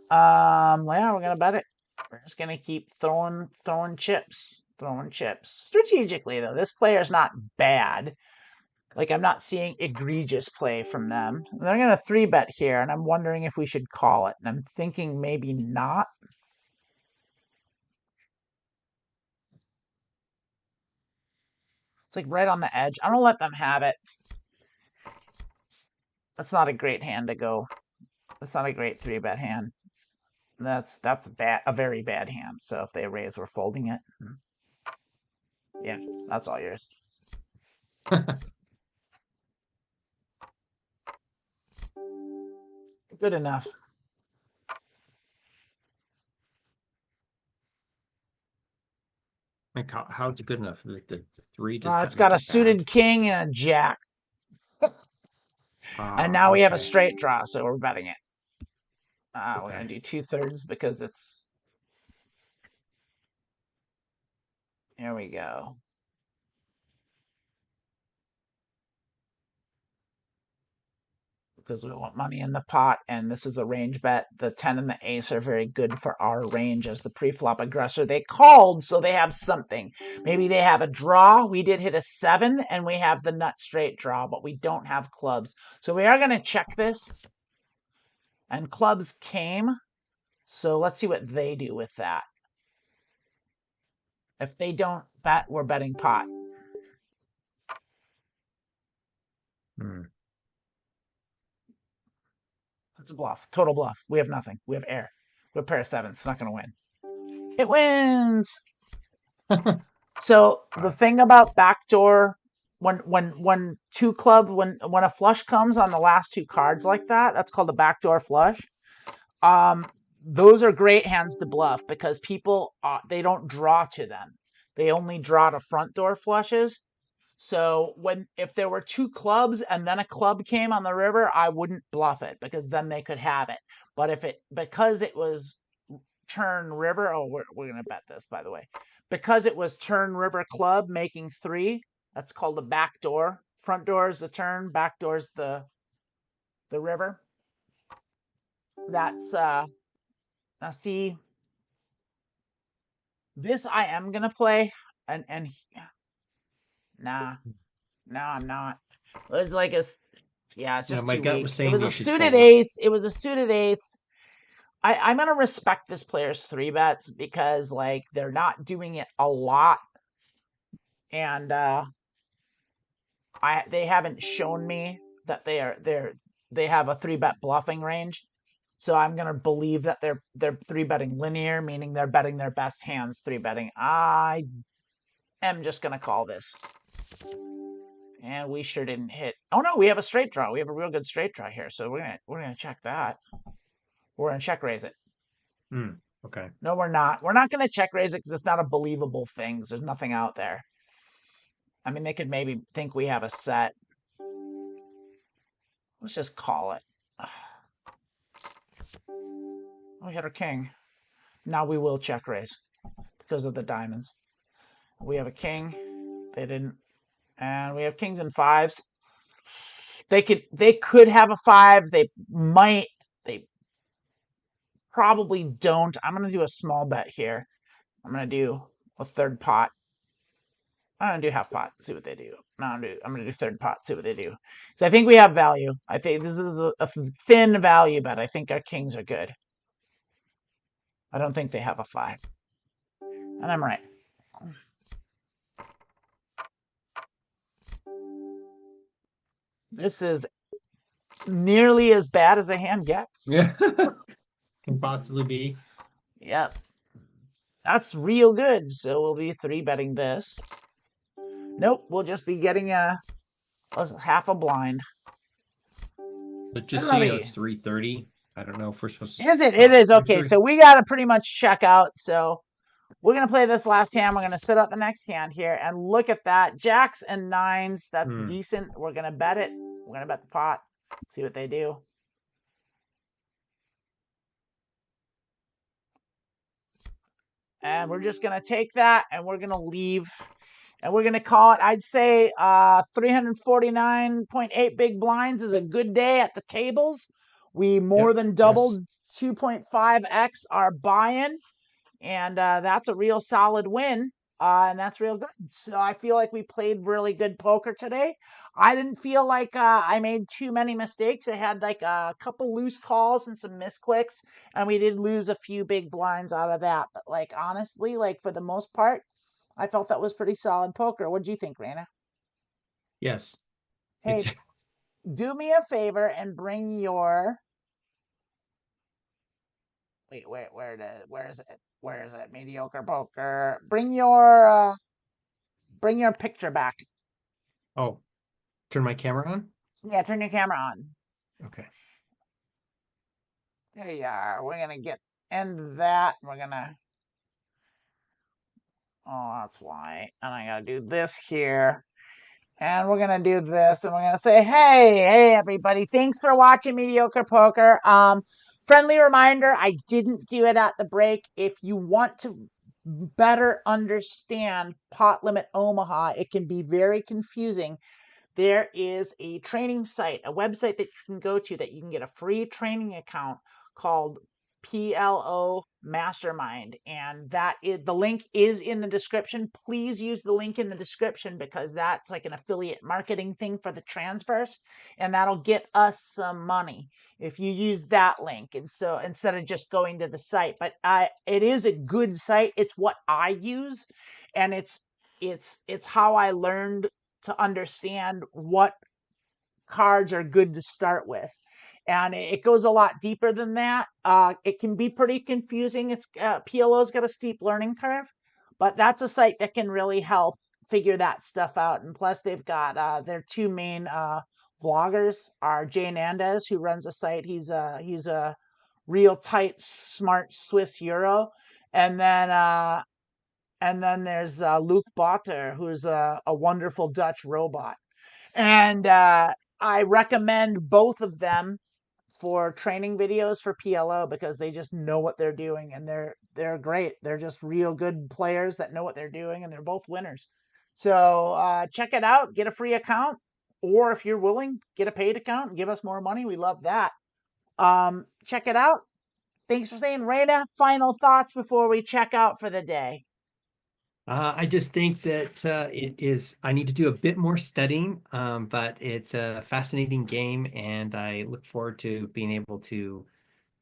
Yeah, we're gonna bet it. We're just gonna keep throwing chips. Strategically though, this player's not bad. Like, I'm not seeing egregious play from them. They're gonna 3-bet here, and I'm wondering if we should call it. And I'm thinking maybe not. It's like right on the edge. I'm gonna let them have it. That's not a great hand to go. That's not a great 3-bet hand. That's a very bad hand. So if they raise, we're folding it. Yeah, that's all yours. Good enough. Like how's it good enough? Like the 3 just It's got a suited king and a jack. And now we have a straight draw, so we're betting it. We're going to do 2/3 because it's... Here we go. Because we want money in the pot, and this is a range bet. The 10 and the ace are very good for our range as the pre-flop aggressor. They called, so they have something. Maybe they have a draw. We did hit a 7, and we have the nut straight draw, but we don't have clubs. So we are going to check this. And clubs came, so let's see what they do with that. If they don't bet, we're betting pot. It's a bluff. Total bluff. We have nothing. We have air. We have a pair of 7s. It's not going to win. It wins! So the thing about backdoor, when a flush comes on the last 2 cards like that, that's called a backdoor flush. Those are great hands to bluff because people, they don't draw to them. They only draw to front door flushes. So if there were 2 clubs and then a club came on the river, I wouldn't bluff it because then they could have it. But because it was turn river, we're going to bet this, by the way. Because it was turn river club making 3, that's called the back door. Front door is the turn, back door is the river. That's now see, this I am going to play, and nah, I'm not. It was like it's just my too gut weak. was saying It was you a should suited fold. ace. It was a suited ace. I'm gonna respect this player's 3-bets because like they're not doing it a lot, and they haven't shown me that they have a 3-bet bluffing range. So I'm gonna believe that they're 3-betting linear, meaning they're betting their best hands 3-betting. I am just gonna call this. And we sure didn't hit. Oh no, we have a straight draw. We have a real good straight draw here. So we're gonna check that. We're gonna check raise it. Okay. No, we're not. We're not gonna check raise it because it's not a believable thing. There's nothing out there. I mean, they could maybe think we have a set. Let's just call it. We hit our king. Now we will check raise because of the diamonds. We have a king. They didn't. And we have kings and 5s. They could have a 5. They might. They probably don't. I'm going to do a small bet here. I'm going to do a 3rd pot. I'm going to do half pot, see what they do. No, I'm going to do 3rd pot, see what they do. So I think we have value. I think this is a thin value bet. I think our kings are good. I don't think they have a 5. And I'm right. This is nearly as bad as a hand gets. Yeah. Can possibly be. Yep. That's real good. So we'll be 3-betting this. Nope, we'll just be getting a half a blind. But So just so you know, maybe it's 3:30. I don't know if we're supposed to is it? It stop is at okay. 3:30. So we gotta pretty much check out. So we're gonna play this last hand. We're gonna set up the next hand here and look at that. Jacks and nines. That's decent. We're gonna bet it. We're gonna bet the pot. See what they do. And we're just gonna take that and we're gonna leave. And we're gonna call it, I'd say 349.8 big blinds is a good day at the tables. We more Yep. than Yes. doubled 2.5x our buy-in, and that's a real solid win. And that's real good. So I feel like we played really good poker today. I didn't feel like I made too many mistakes. I had like a couple loose calls and some misclicks, and we did lose a few big blinds out of that. But like honestly, like for the most part, I felt that was pretty solid poker. What do you think, Raina? Yes. It's Hey, do me a favor and bring your wait, where is it? Where is it? Mediocre poker. Bring your picture back. oh, turn my camera on. Yeah, turn your camera on. Okay. There you are. We're gonna end that. We're gonna that's why. And I gotta do this here. And we're gonna do this, and we're gonna say, hey, everybody! Thanks for watching Mediocre Poker. Friendly reminder: I didn't do it at the break. If you want to better understand pot limit Omaha, it can be very confusing. There is a training site, a website that you can go to that you can get a free training account called PLO Mastermind, and that is the link is in the description. Please use the link in the description because that's like an affiliate marketing thing for the transverse, and that'll get us some money if you use that link. And so instead of just going to the site, but it is a good site. It's what I use, and it's how I learned to understand what cards are good to start with. And it goes a lot deeper than that. It can be pretty confusing. It's PLO's got a steep learning curve, but that's a site that can really help figure that stuff out. And plus, they've got their two main vloggers are Jay Nandez, who runs a site. He's a real tight, smart Swiss Euro, and then there's Luke Botter, who's a wonderful Dutch robot. And I recommend both of them for training videos for PLO because they just know what they're doing and they're great. They're just real good players that know what they're doing and they're both winners. So check it out, get a free account, or if you're willing, get a paid account and give us more money. We love that. Check it out. Thanks for saying, Raina. Final thoughts before we check out for the day. I just think that it is, I need to do a bit more studying, but it's a fascinating game, and I look forward to being able to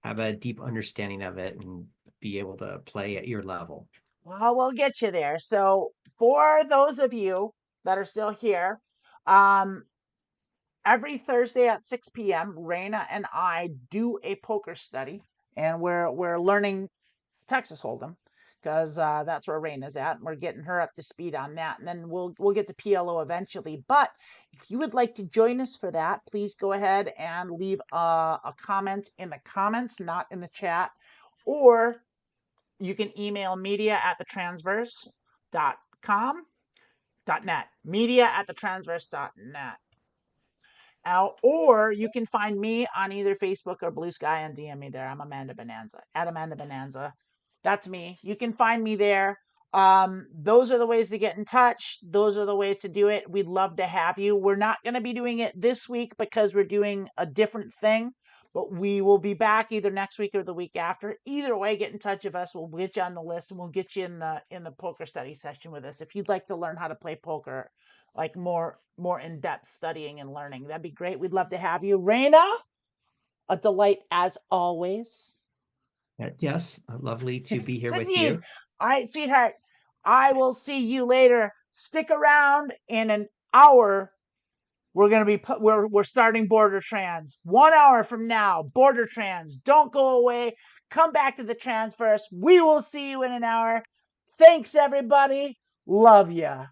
have a deep understanding of it and be able to play at your level. Well, we'll get you there. So, for those of you that are still here, um, every Thursday at 6 p.m., Raina and I do a poker study, and we're learning Texas Hold'em because that's where Raina's at, and we're getting her up to speed on that. And then we'll get to PLO eventually. But if you would like to join us for that, please go ahead and leave a comment in the comments, not in the chat, or you can email media at thetransverse.com.net. Media at thetransverse.net. Or you can find me on either Facebook or Blue Sky and DM me there. I'm Amanda Bonanza at Amanda Bonanza. That's me. You can find me there. Those are the ways to get in touch. Those are the ways to do it. We'd love to have you. We're not going to be doing it this week because we're doing a different thing, but we will be back either next week or the week after. Either way, get in touch with us. We'll get you on the list and we'll get you in the poker study session with us. If you'd like to learn how to play poker, like more in-depth studying and learning, that'd be great. We'd love to have you. Raina, a delight as always. Yes, lovely to be here with Indeed. you. All right, sweetheart. I will see you later. Stick around in an hour. We're gonna be we're starting border trans 1 hour from now. Border trans, don't go away. Come back to the trans first. We will see you in an hour. Thanks everybody. Love ya.